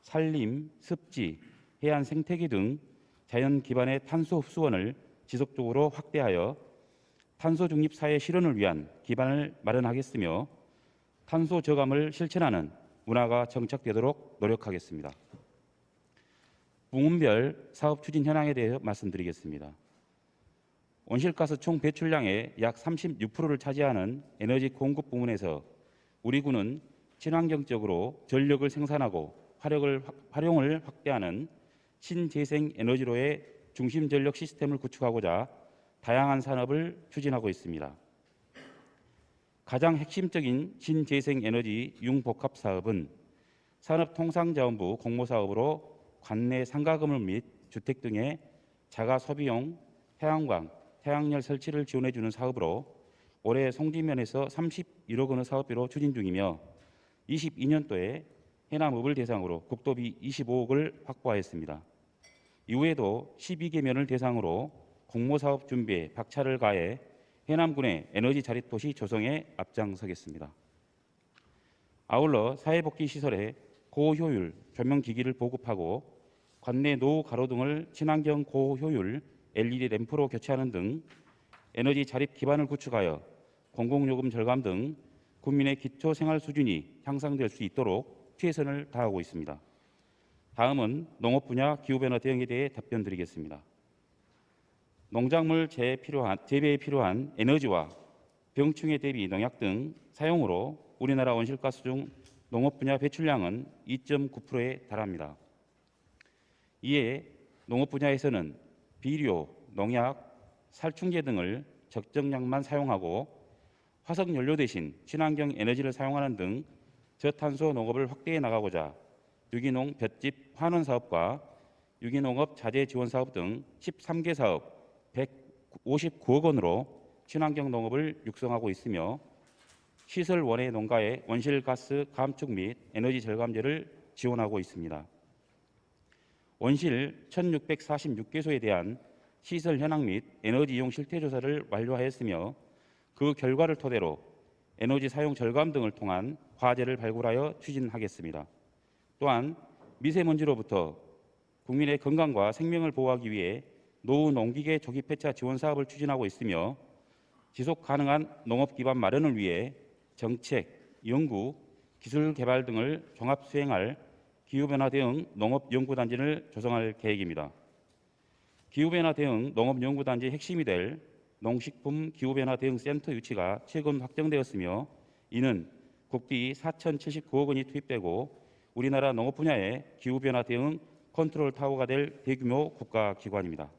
산림, 습지, 해안 생태계 등 자연 기반의 탄소 흡수원을 지속적으로 확대하여 탄소 중립 사회 실현을 위한 기반을 마련하겠으며 탄소 저감을 실천하는 문화가 정착되도록 노력하겠습니다. 부문별 사업 추진 현황에 대해 말씀드리겠습니다. 온실가스 총 배출량의 약 36%를 차지하는 에너지 공급 부문에서 우리 군은 친환경적으로 전력을 생산하고 활용을 확대하는 신재생 에너지로의 중심 전력 시스템을 구축하고자 다양한 산업을 추진하고 있습니다. 가장 핵심적인 신재생 에너지 융복합 사업은 산업통상자원부 공모사업으로 관내 상가 건물 및 주택 등의 자가 소비용 태양광, 태양열 설치를 지원해 주는 사업으로 올해 송지면에서 31억 원의 사업비로 추진 중이며 22년도에 해남읍을 대상으로 국도비 25억을 확보하였습니다. 이후에도 12개 면을 대상으로 공모사업 준비에 박차를 가해 해남군의 에너지 자립도시 조성에 앞장서겠습니다. 아울러 사회복지시설에 고효율 조명기기를 보급하고 관내 노후 가로등을 친환경 고효율 LED 램프로 교체하는 등 에너지 자립 기반을 구축하여 공공요금 절감 등 국민의 기초 생활 수준이 향상될 수 있도록 최선을 다하고 있습니다. 다음은 농업 분야 기후변화 대응에 대해 답변드리겠습니다. 농작물 재배에 필요한 에너지와 병충해 대비 농약 등 사용으로 우리나라 온실가스 중 농업 분야 배출량은 2.9%에 달합니다. 이에 농업 분야에서는 비료, 농약, 살충제 등을 적정량만 사용하고 화석연료 대신 친환경 에너지를 사용하는 등 저탄소 농업을 확대해 나가고자 유기농 볏짚 환원 사업과 유기농업 자재 지원 사업 등 13개 사업 159억 원으로 친환경 농업을 육성하고 있으며 시설 원예 농가의 온실가스 감축 및 에너지 절감제를 지원하고 있습니다. 온실 1,646개소에 대한 시설 현황 및 에너지 이용 실태 조사를 완료하였으며 그 결과를 토대로 에너지 사용 절감 등을 통한 과제를 발굴하여 추진하겠습니다. 또한 미세먼지로부터 국민의 건강과 생명을 보호하기 위해 노후 농기계 조기 폐차 지원 사업을 추진하고 있으며 지속 가능한 농업 기반 마련을 위해 정책, 연구, 기술 개발 등을 종합 수행할 기후변화 대응 농업연구단지를 조성할 계획입니다. 기후변화 대응 농업연구단지의 핵심이 될 농식품 기후변화 대응 센터 유치가 최근 확정되었으며 이는 국비 4,079억 원이 투입되고 우리나라 농업 분야의 기후변화 대응 컨트롤 타워가 될 대규모 국가기관입니다.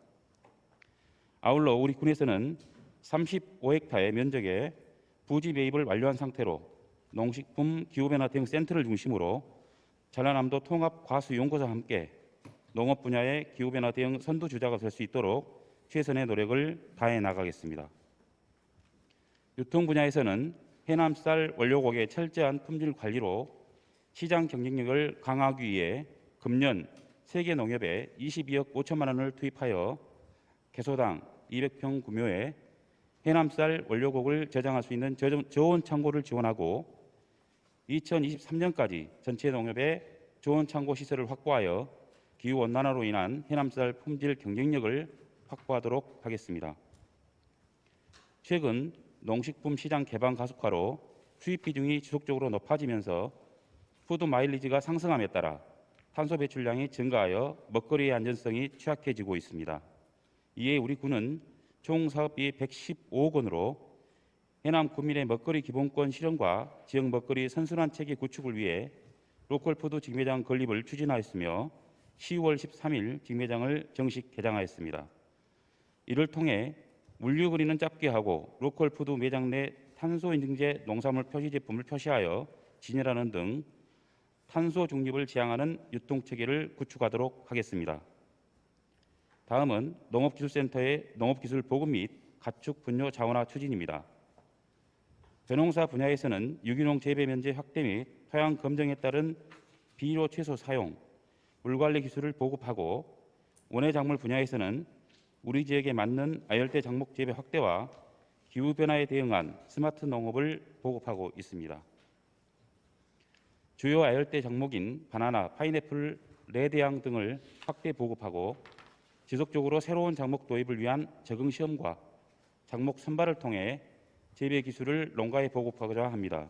아울러 우리 군에서는 35헥타의 면적의 부지 매입을 완료한 상태로 농식품 기후변화 대응 센터를 중심으로 전라남도 통합과수연구소와 함께 농업 분야의 기후변화 대응 선두주자가 될 수 있도록 최선의 노력을 다해 나가겠습니다. 유통 분야에서는 해남쌀 원료곡의 철저한 품질 관리로 시장 경쟁력을 강화하기 위해 금년 세계농협에 22억 5천만 원을 투입하여 개소당 200평 규모의 해남쌀 원료곡을 저장할 수 있는 저온 창고를 지원하고 2023년까지 전체 농협에 저온 창고 시설을 확보하여 기후온난화로 인한 해남쌀 품질 경쟁력을 확보하도록 하겠습니다. 최근 농식품 시장 개방 가속화로 수입 비중이 지속적으로 높아지면서 푸드 마일리지가 상승함에 따라 탄소 배출량이 증가하여 먹거리의 안전성이 취약해지고 있습니다. 이에 우리 군은 총 사업비 115억 원으로 해남 군민의 먹거리 기본권 실현과 지역 먹거리 선순환 체계 구축을 위해 로컬푸드 직매장 건립을 추진하였으며 10월 13일 직매장을 정식 개장하였습니다. 이를 통해 물류 거리는 짧게 하고 로컬푸드 매장 내 탄소 인증제 농산물 표시 제품을 표시하여 진열하는 등 탄소 중립을 지향하는 유통체계를 구축하도록 하겠습니다. 다음은 농업기술센터의 농업기술 보급 및 가축 분뇨 자원화 추진입니다. 벼농사 분야에서는 유기농 재배 면제 확대 및 토양 검증에 따른 비료 채소 사용, 물관리 기술을 보급하고 원예 작물 분야에서는 우리 지역에 맞는 아열대 작목 재배 확대와 기후 변화에 대응한 스마트 농업을 보급하고 있습니다. 주요 아열대 작목인 바나나, 파인애플, 레드양 등을 확대 보급하고 지속적으로 새로운 작목 도입을 위한 적응 시험과 작목 선발을 통해 재배 기술을 농가에 보급하고자 합니다.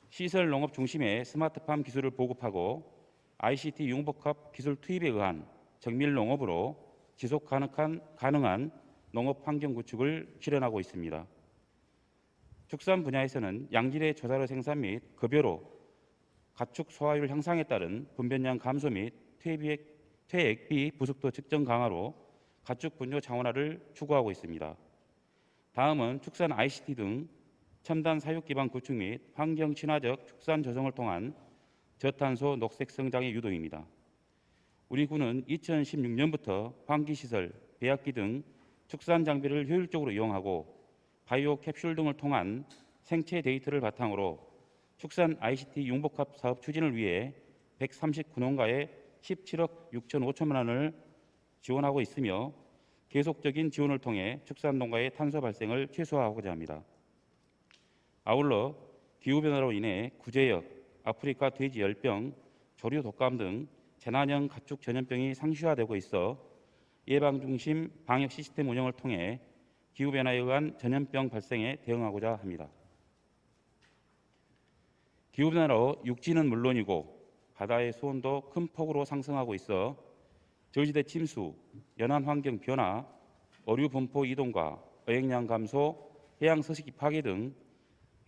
시설 농업 중심의 스마트팜 기술을 보급하고 ICT 융복합 기술 투입에 의한 정밀 농업으로 지속 가능한 농업 환경 구축을 실현하고 있습니다. 축산 분야에서는 양질의 조사료 생산 및 급여로 가축 소화율 향상에 따른 분변량 감소 및 퇴액비 부속도 측정 강화로 가축 분뇨 차원화를 추구하고 있습니다. 다음은 축산 ICT 등 첨단 사육 기반 구축 및 환경 친화적 축산 조성을 통한 저탄소 녹색 성장의 유도입니다. 우리 군은 2016년부터 환기시설, 배합기 등 축산 장비를 효율적으로 이용하고 바이오 캡슐 등을 통한 생체 데이터를 바탕으로 축산 ICT 융복합 사업 추진을 위해 139농가에 17억 6천 5천만 원을 지원하고 있으며 계속적인 지원을 통해 축산농가의 탄소 발생을 최소화하고자 합니다. 아울러 기후변화로 인해 구제역, 아프리카 돼지 열병, 조류 독감 등 재난형 가축 전염병이 상시화되고 있어 예방 중심 방역 시스템 운영을 통해 기후변화에 의한 전염병 발생에 대응하고자 합니다. 기후변화로 육지는 물론이고 바다의 수온도 큰 폭으로 상승하고 있어 저지대 침수, 연안 환경 변화, 어류 분포 이동과 어획량 감소, 해양 서식지 파괴 등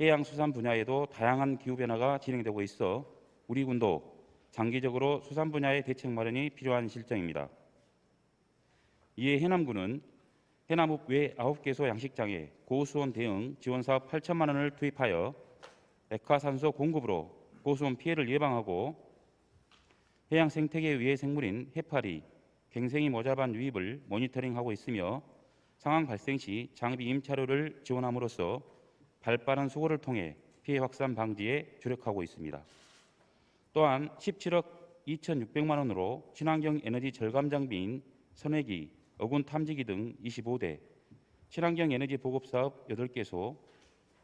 해양수산 분야에도 다양한 기후변화가 진행되고 있어 우리 군도 장기적으로 수산 분야의 대책 마련이 필요한 실정입니다. 이에 해남군은 해남읍 외 9개소 양식장에 고수온 대응 지원사업 8천만 원을 투입하여 액화산소 공급으로 고수온 피해를 예방하고 해양 생태계 위해 생물인 해파리, 갱생이 모자반 유입을 모니터링하고 있으며 상황 발생 시 장비 임차료를 지원함으로써 발빠른 수거를 통해 피해 확산 방지에 주력하고 있습니다. 또한 17억 2,600만 원으로 친환경 에너지 절감 장비인 선회기, 어군 탐지기 등 25대, 친환경 에너지 보급 사업 8개소,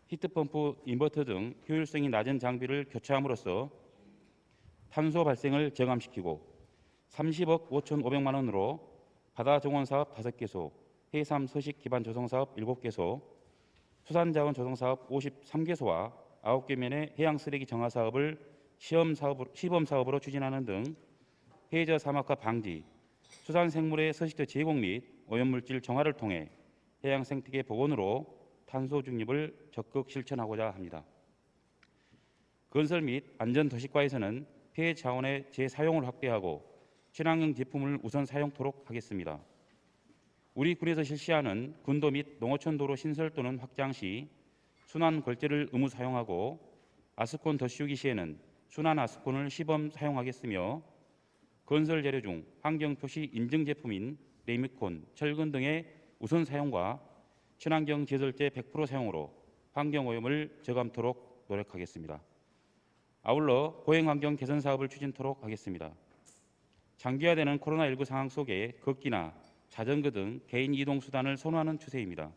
히트펌프 인버터 등 효율성이 낮은 장비를 교체함으로써 탄소 발생을 저감시키고 30억 5,500만 원으로 바다 정원 사업 5개소, 해삼 서식 기반 조성 사업 7개소, 수산자원 조성 사업 53개소와 9개 면의 해양 쓰레기 정화 사업을 시범 사업으로 추진하는 등 해저 사막화 방지, 수산 생물의 서식처 제공 및 오염물질 정화를 통해 해양 생태계 복원으로 탄소 중립을 적극 실천하고자 합니다. 건설 및 안전 도시과에서는 폐해 자원의 재사용을 확대하고 친환경 제품을 우선 사용토록 하겠습니다. 우리 군에서 실시하는 군도 및 농어촌 도로 신설 또는 확장 시 순환 걸재를 의무 사용하고 아스콘 덧씌우기 시에는 순환 아스콘을 시범 사용하겠으며 건설 재료 중 환경 표시 인증 제품인 레미콘, 철근 등의 우선 사용과 친환경 제설제 100% 사용으로 환경 오염을 저감토록 노력하겠습니다. 아울러 보행 환경 개선 사업을 추진토록 하겠습니다. 장기화되는 코로나19 상황 속에 걷기나 자전거 등 개인 이동 수단을 선호하는 추세입니다.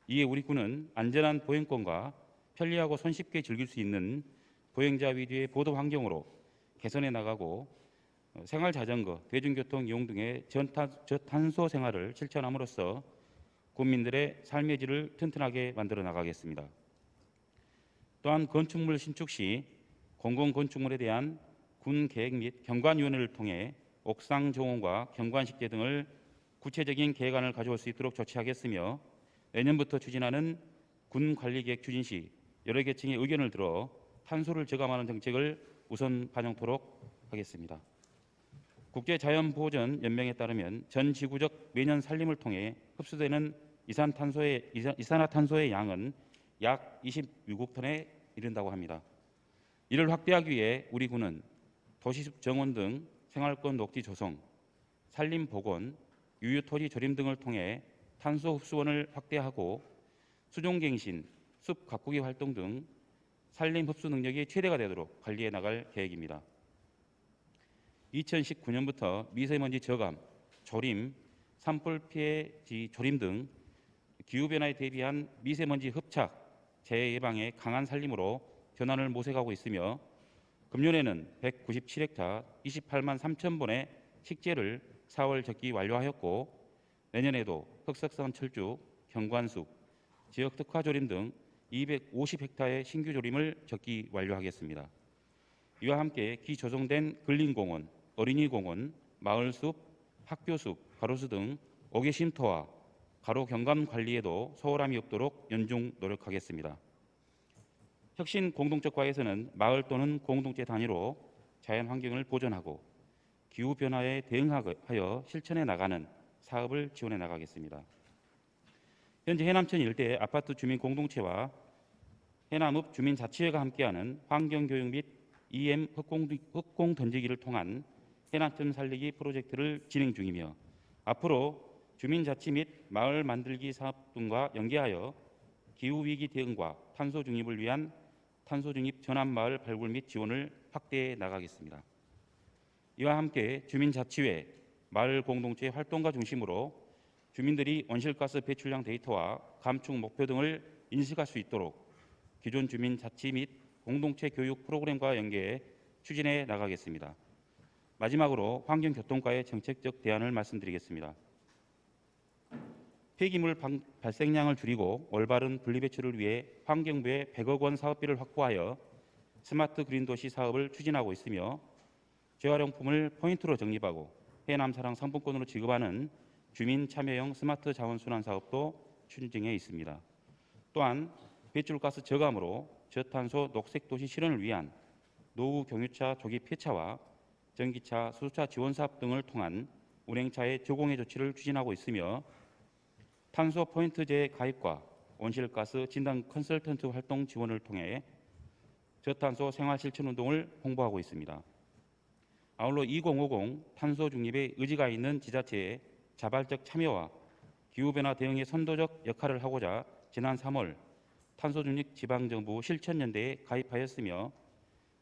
이에 우리 군은 안전한 보행권과 편리하고 손쉽게 즐길 수 있는 보행자 위주의 보도 환경으로 개선해 나가고 생활 자전거, 대중교통 이용 등의 저탄소 생활을 실천함으로써 국민들의 삶의 질을 튼튼하게 만들어 나가겠습니다. 또한 건축물 신축 시 공공건축물에 대한 군 계획 및 경관위원회를 통해 옥상 정원과 경관식재 등을 구체적인 계획안을 가져올 수 있도록 조치하겠으며 내년부터 추진하는 군 관리계획 추진 시 여러 계층의 의견을 들어 탄소를 저감하는 정책을 우선 반영토록 하겠습니다. 국제자연보호전 연맹에 따르면 전 지구적 매년 산림을 통해 흡수되는 이산화탄소의 양은 약 26억 톤에 이른다고 합니다. 이를 확대하기 위해 우리 군은 도시숲 정원 등 생활권 녹지 조성, 산림 복원, 유유토지 조림 등을 통해 탄소 흡수원을 확대하고 수종갱신, 숲 가꾸기 활동 등 산림 흡수 능력이 최대가 되도록 관리해 나갈 계획입니다. 2019년부터 미세먼지 저감, 조림, 산불 피해지 조림 등 기후변화에 대비한 미세먼지 흡착, 재해 예방에 강한 살림으로 전환을 모색하고 있으며 금년에는 197헥타 28만 3천 본의 식재를 4월 적기 완료하였고 내년에도 흑석선 철쭉, 경관숙, 지역 특화 조림 등 250헥타의 신규 조림을 적기 완료하겠습니다. 이와 함께 기조정된 근린공원, 어린이공원, 마을숲, 학교숲, 가로수 등 5개 쉼터와 가로 경관 관리에도 소홀함이 없도록 연중 노력하겠습니다. 혁신 공동적 과에서는 마을 또는 공동체 단위로 자연 환경을 보존하고 기후 변화에 대응하여 실천해 나가는 사업을 지원해 나가겠습니다. 현재 해남천 일대 아파트 주민 공동체와 해남읍 주민자치회가 함께하는 환경교육 및 EM 흑공 던지기를 통한 해남천 살리기 프로젝트를 진행 중이며 앞으로 주민자치 및 마을 만들기 사업 등과 연계하여 기후위기 대응과 탄소 중립을 위한 탄소 중립 전환마을 발굴 및 지원을 확대해 나가겠습니다. 이와 함께 주민자치회, 마을 공동체 활동가 중심으로 주민들이 온실가스 배출량 데이터와 감축 목표 등을 인식할 수 있도록 기존 주민자치 및 공동체 교육 프로그램과 연계해 추진해 나가겠습니다. 마지막으로 환경교통과의 정책적 대안을 말씀드리겠습니다. 폐기물 발생량을 줄이고 올바른 분리배출을 위해 환경부에 100억 원 사업비를 확보하여 스마트 그린 도시 사업을 추진하고 있으며 재활용품을 포인트로 적립하고 해남사랑 상품권으로 지급하는 주민 참여형 스마트 자원순환 사업도 추진 중에 있습니다. 또한 배출가스 저감으로 저탄소 녹색도시 실현을 위한 노후 경유차 조기 폐차와 전기차, 수소차 지원 사업 등을 통한 운행차의 저공해 조치를 추진하고 있으며 탄소 포인트제 가입과 온실가스 진단 컨설턴트 활동 지원을 통해 저탄소 생활 실천 운동을 홍보하고 있습니다. 아울러 2050 탄소 중립에 의지가 있는 지자체의 자발적 참여와 기후변화 대응에 선도적 역할을 하고자 지난 3월 탄소 중립 지방정부 실천연대에 가입하였으며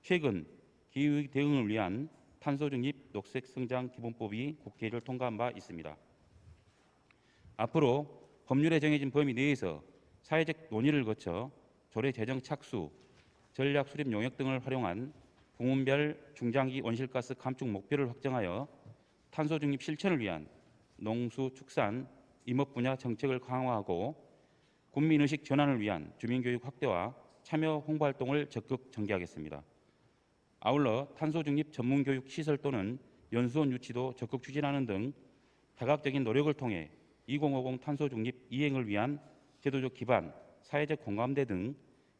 최근 기후 대응을 위한 탄소 중립 녹색 성장 기본법이 국회를 통과한 바 있습니다. 앞으로 법률에 정해진 범위 내에서 사회적 논의를 거쳐 조례 제정 착수, 전략 수립 용역 등을 활용한 부문별 중장기 온실가스 감축 목표를 확정하여 탄소 중립 실천을 위한 농수, 축산, 임업 분야 정책을 강화하고 국민의식 전환을 위한 주민교육 확대와 참여 홍보 활동을 적극 전개하겠습니다. 아울러 탄소 중립 전문교육 시설 또는 연수원 유치도 적극 추진하는 등 다각적인 노력을 통해 2050 탄소 중립 이행을 위한 제도적 기반, 사회적 공감대 등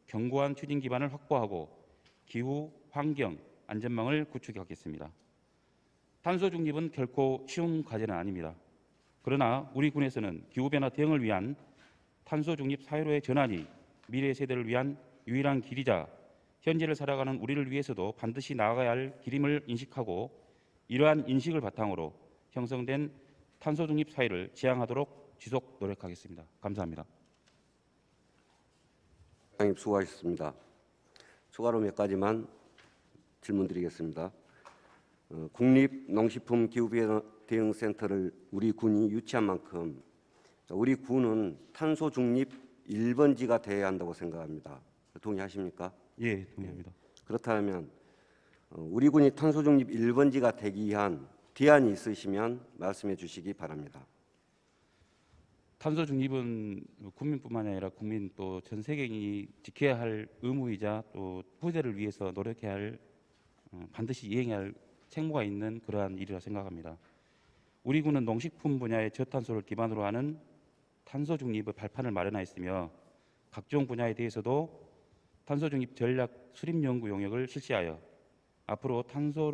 견고한 추진 기반을 확보하고 기후, 환경, 안전망을 구축하겠습니다. 탄소 중립은 결코 쉬운 과제는 아닙니다. 그러나 우리 군에서는 기후변화 대응을 위한 탄소 중립 사회로의 전환이 미래 세대를 위한 유일한 길이자 현재를 살아가는 우리를 위해서도 반드시 나아가야 할 길임을 인식하고 이러한 인식을 바탕으로 형성된 탄소 중립 사회를 지향하도록 지속 노력하겠습니다. 감사합니다. 장님 수고하셨습니다. 추가로 몇 가지만 질문드리겠습니다. 국립농식품 기후대응센터를 우리 군이 유치한 만큼 우리 군은 탄소 중립 1번지가 돼야 한다고 생각합니다. 동의하십니까? 예, 동의합니다. 그렇다면 우리 군이 탄소 중립 1번지가 되기 위한 대안이 있으시면 말씀해 주시기 바랍니다. 탄소 중립은 국민뿐만 아니라 국민 또 전 세계인이 지켜야 할 의무이자 또 후대를 위해서 노력해야 할 반드시 이행해야 할 책무가 있는 그러한 일이라 생각합니다. 우리 군은 농식품 분야의 저탄소를 기반으로 하는 탄소 중립의 발판을 마련하였으며 각종 분야에 대해서도 탄소 중립 전략 수립 연구 용역을 실시하여 앞으로 탄소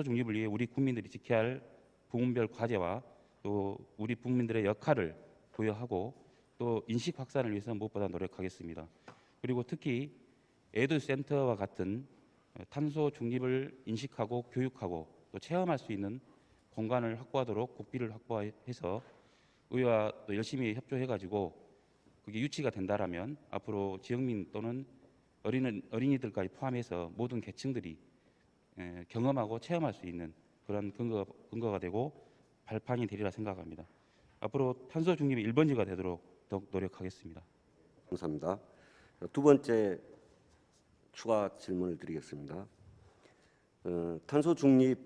중립을 위해 우리 국민들이 지켜야 할 부문별 과제와 또 우리 국민들의 역할을 부여하고 또 인식 확산을 위해서 무엇보다 노력하겠습니다. 그리고 특히 에듀센터와 같은 탄소 중립을 인식하고 교육하고 또 체험할 수 있는 공간을 확보하도록 국비를 확보해서 의회와 또 열심히 협조해가지고 그게 유치가 된다라면 앞으로 지역민 또는 어린이들까지 포함해서 모든 계층들이 경험하고 체험할 수 있는 그런 근거가 되고 발판이 되리라 생각합니다. 앞으로 탄소 중립의 1번지가 되도록 더욱 노력하겠습니다. 감사합니다. 두 번째 추가 질문을 드리겠습니다. 탄소 중립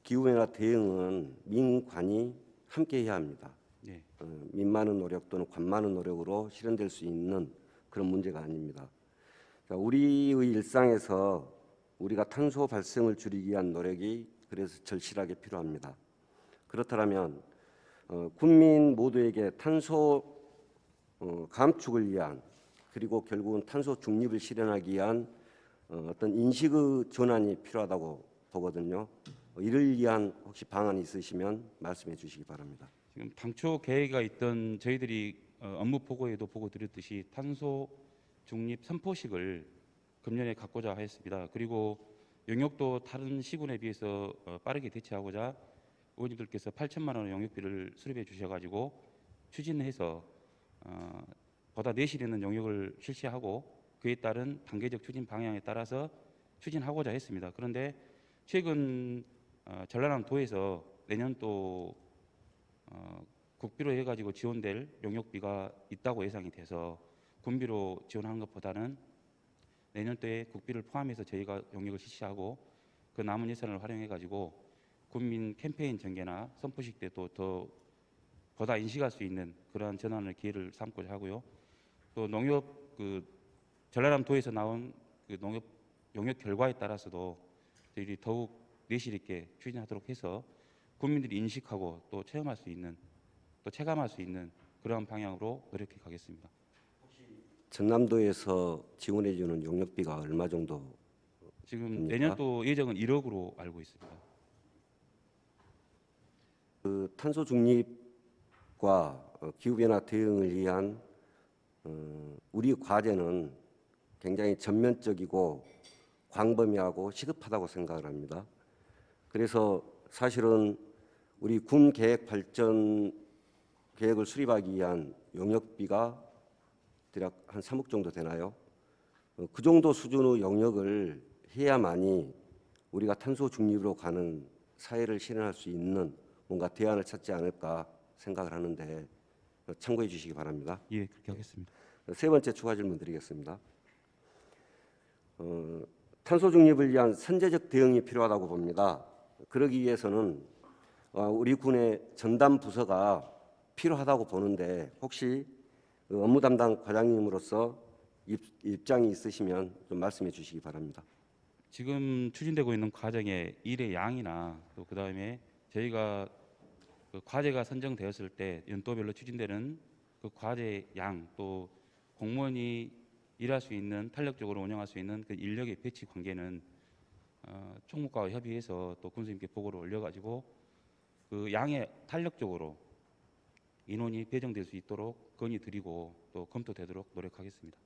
기후변화 대응은 민관이 함께 해야 합니다. 네. 민만의 노력 또는 관만의 노력으로 실현될 수 있는 그런 문제가 아닙니다. 자, 우리의 일상에서 우리가 탄소 발생을 줄이기 위한 노력이 그래서 절실하게 필요합니다. 그렇다면 국민 모두에게 탄소 감축을 위한 그리고 결국은 탄소 중립을 실현하기 위한 어떤 인식의 전환이 필요하다고 보거든요. 이를 위한 혹시 방안이 있으시면 말씀해 주시기 바랍니다. 지금 당초 계획가 있던 저희들이 업무 보고에도 보고 드렸듯이 탄소 중립 선포식을 금년에 갖고자 하였습니다. 그리고 용역도 다른 시군에 비해서 빠르게 대처하고자 의원님들께서 8천만 원의 용역비를 수립해 주셔가지고 추진해서 보다 내실 있는 용역을 실시하고 그에 따른 단계적 추진 방향에 따라서 추진하고자 했습니다. 그런데 최근 전라남 도에서 내년 또 국비로 해가지고 지원될 용역비가 있다고 예상이 돼서 군비로 지원하는 것보다는 내년도에 국비를 포함해서 저희가 용역을 실시하고 그 남은 예산을 활용해가지고 국민 캠페인 전개나 선포식 때도 더 보다 인식할 수 있는 그러한 전환의 기회를 삼고자 하고요. 또 농협 전라남 도에서 나온 그 농협 용역 결과에 따라서도 저희들이 더욱 내실 있게 추진하도록 해서 국민들이 인식하고 또 체험할 수 있는 또 체감할 수 있는 그러한 방향으로 노력해 가겠습니다. 전남도에서 지원해 주는 용역비가 얼마 정도 지금 됩니까? 내년도 예정은 1억으로 알고 있습니다. 그 탄소 중립과 기후 변화 대응을 위한 우리 과제는 굉장히 전면적이고 광범위하고 시급하다고 생각을 합니다. 그래서 사실은 우리 군 계획 발전 계획을 수립하기 위한 용역비가 대략 한 3억 정도 되나요? 그 정도 수준의 용역을 해야만이 우리가 탄소 중립으로 가는 사회를 실현할 수 있는 뭔가 대안을 찾지 않을까 생각을 하는데 참고해 주시기 바랍니다. 예, 그렇게 하겠습니다. 세 번째 추가 질문 드리겠습니다. 탄소 중립을 위한 선제적 대응이 필요하다고 봅니다. 그러기 위해서는 우리 군의 전담 부서가 필요하다고 보는데 혹시 업무 담당 과장님으로서 입장이 있으시면 좀 말씀해 주시기 바랍니다. 지금 추진되고 있는 과정의 일의 양이나 또 그다음에 저희가 그 과제가 선정되었을 때 연도별로 추진되는 그 과제 양 또 공무원이 일할 수 있는 탄력적으로 운영할 수 있는 그 인력의 배치 관계는 총무과와 협의해서 또 군수님께 보고를 올려가지고 그 양에 탄력적으로 인원이 배정될 수 있도록 건의드리고 또 검토되도록 노력하겠습니다.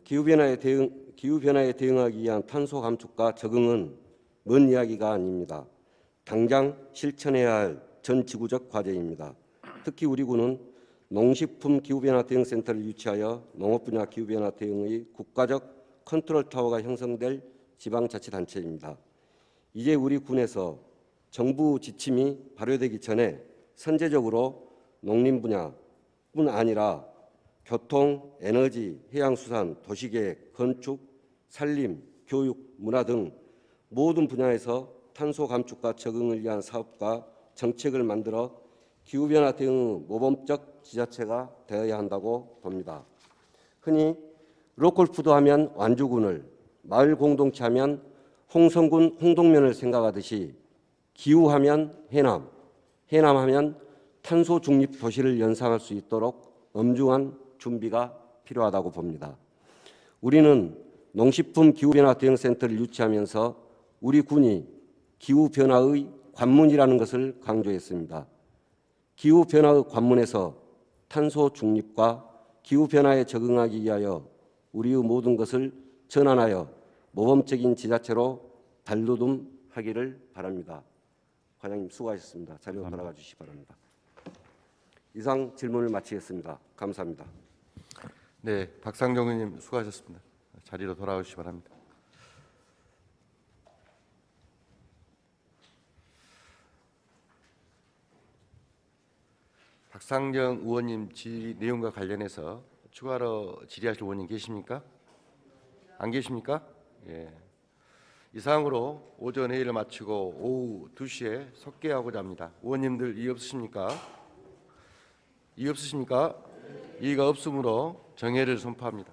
기후 변화에 대응하기 위한 탄소 감축과 적응은 먼 이야기가 아닙니다. 당장 실천해야 할 전 지구적 과제입니다. 특히 우리 군은 농식품 기후변화 대응센터를 유치하여 농업 분야 기후변화 대응의 국가적 컨트롤 타워가 형성될 지방자치단체입니다. 이제 우리 군에서 정부 지침이 발효되기 전에 선제적으로 농림 분야뿐 아니라 교통, 에너지, 해양수산, 도시계획, 건축, 산림, 교육, 문화 등 모든 분야에서 탄소 감축과 적응을 위한 사업과 정책을 만들어 기후변화 대응의 모범적 지자체가 되어야 한다고 봅니다. 흔히 로컬푸드 하면 완주군을, 마을 공동체 하면 홍성군 홍동면을 생각하듯이 기후하면 해남, 해남하면 탄소 중립 도시를 연상할 수 있도록 엄중한 준비가 필요하다고 봅니다. 우리는 농식품 기후변화 대응센터를 유치하면서 우리 군이 기후변화의 관문이라는 것을 강조했습니다. 기후변화의 관문에서 탄소 중립과 기후변화에 적응하기 위하여 우리의 모든 것을 전환하여 모범적인 지자체로 발돋움하기를 바랍니다. 과장님 수고하셨습니다. 자리로 돌아가 주시기 바랍니다. 이상 질문을 마치겠습니다. 감사합니다. 네, 박상정 의원님 수고하셨습니다. 자리로 돌아오시기 바랍니다. 박상정 의원님 질의 내용과 관련해서 추가로 질의하실 의원님 계십니까? 안 계십니까? 예. 이상으로 오전 회의를 마치고 오후 2시에 석계하고자 합니다. 의원님들 이의 없으십니까? 이의 없으십니까? 이의가 없으므로 정회를 선포합니다.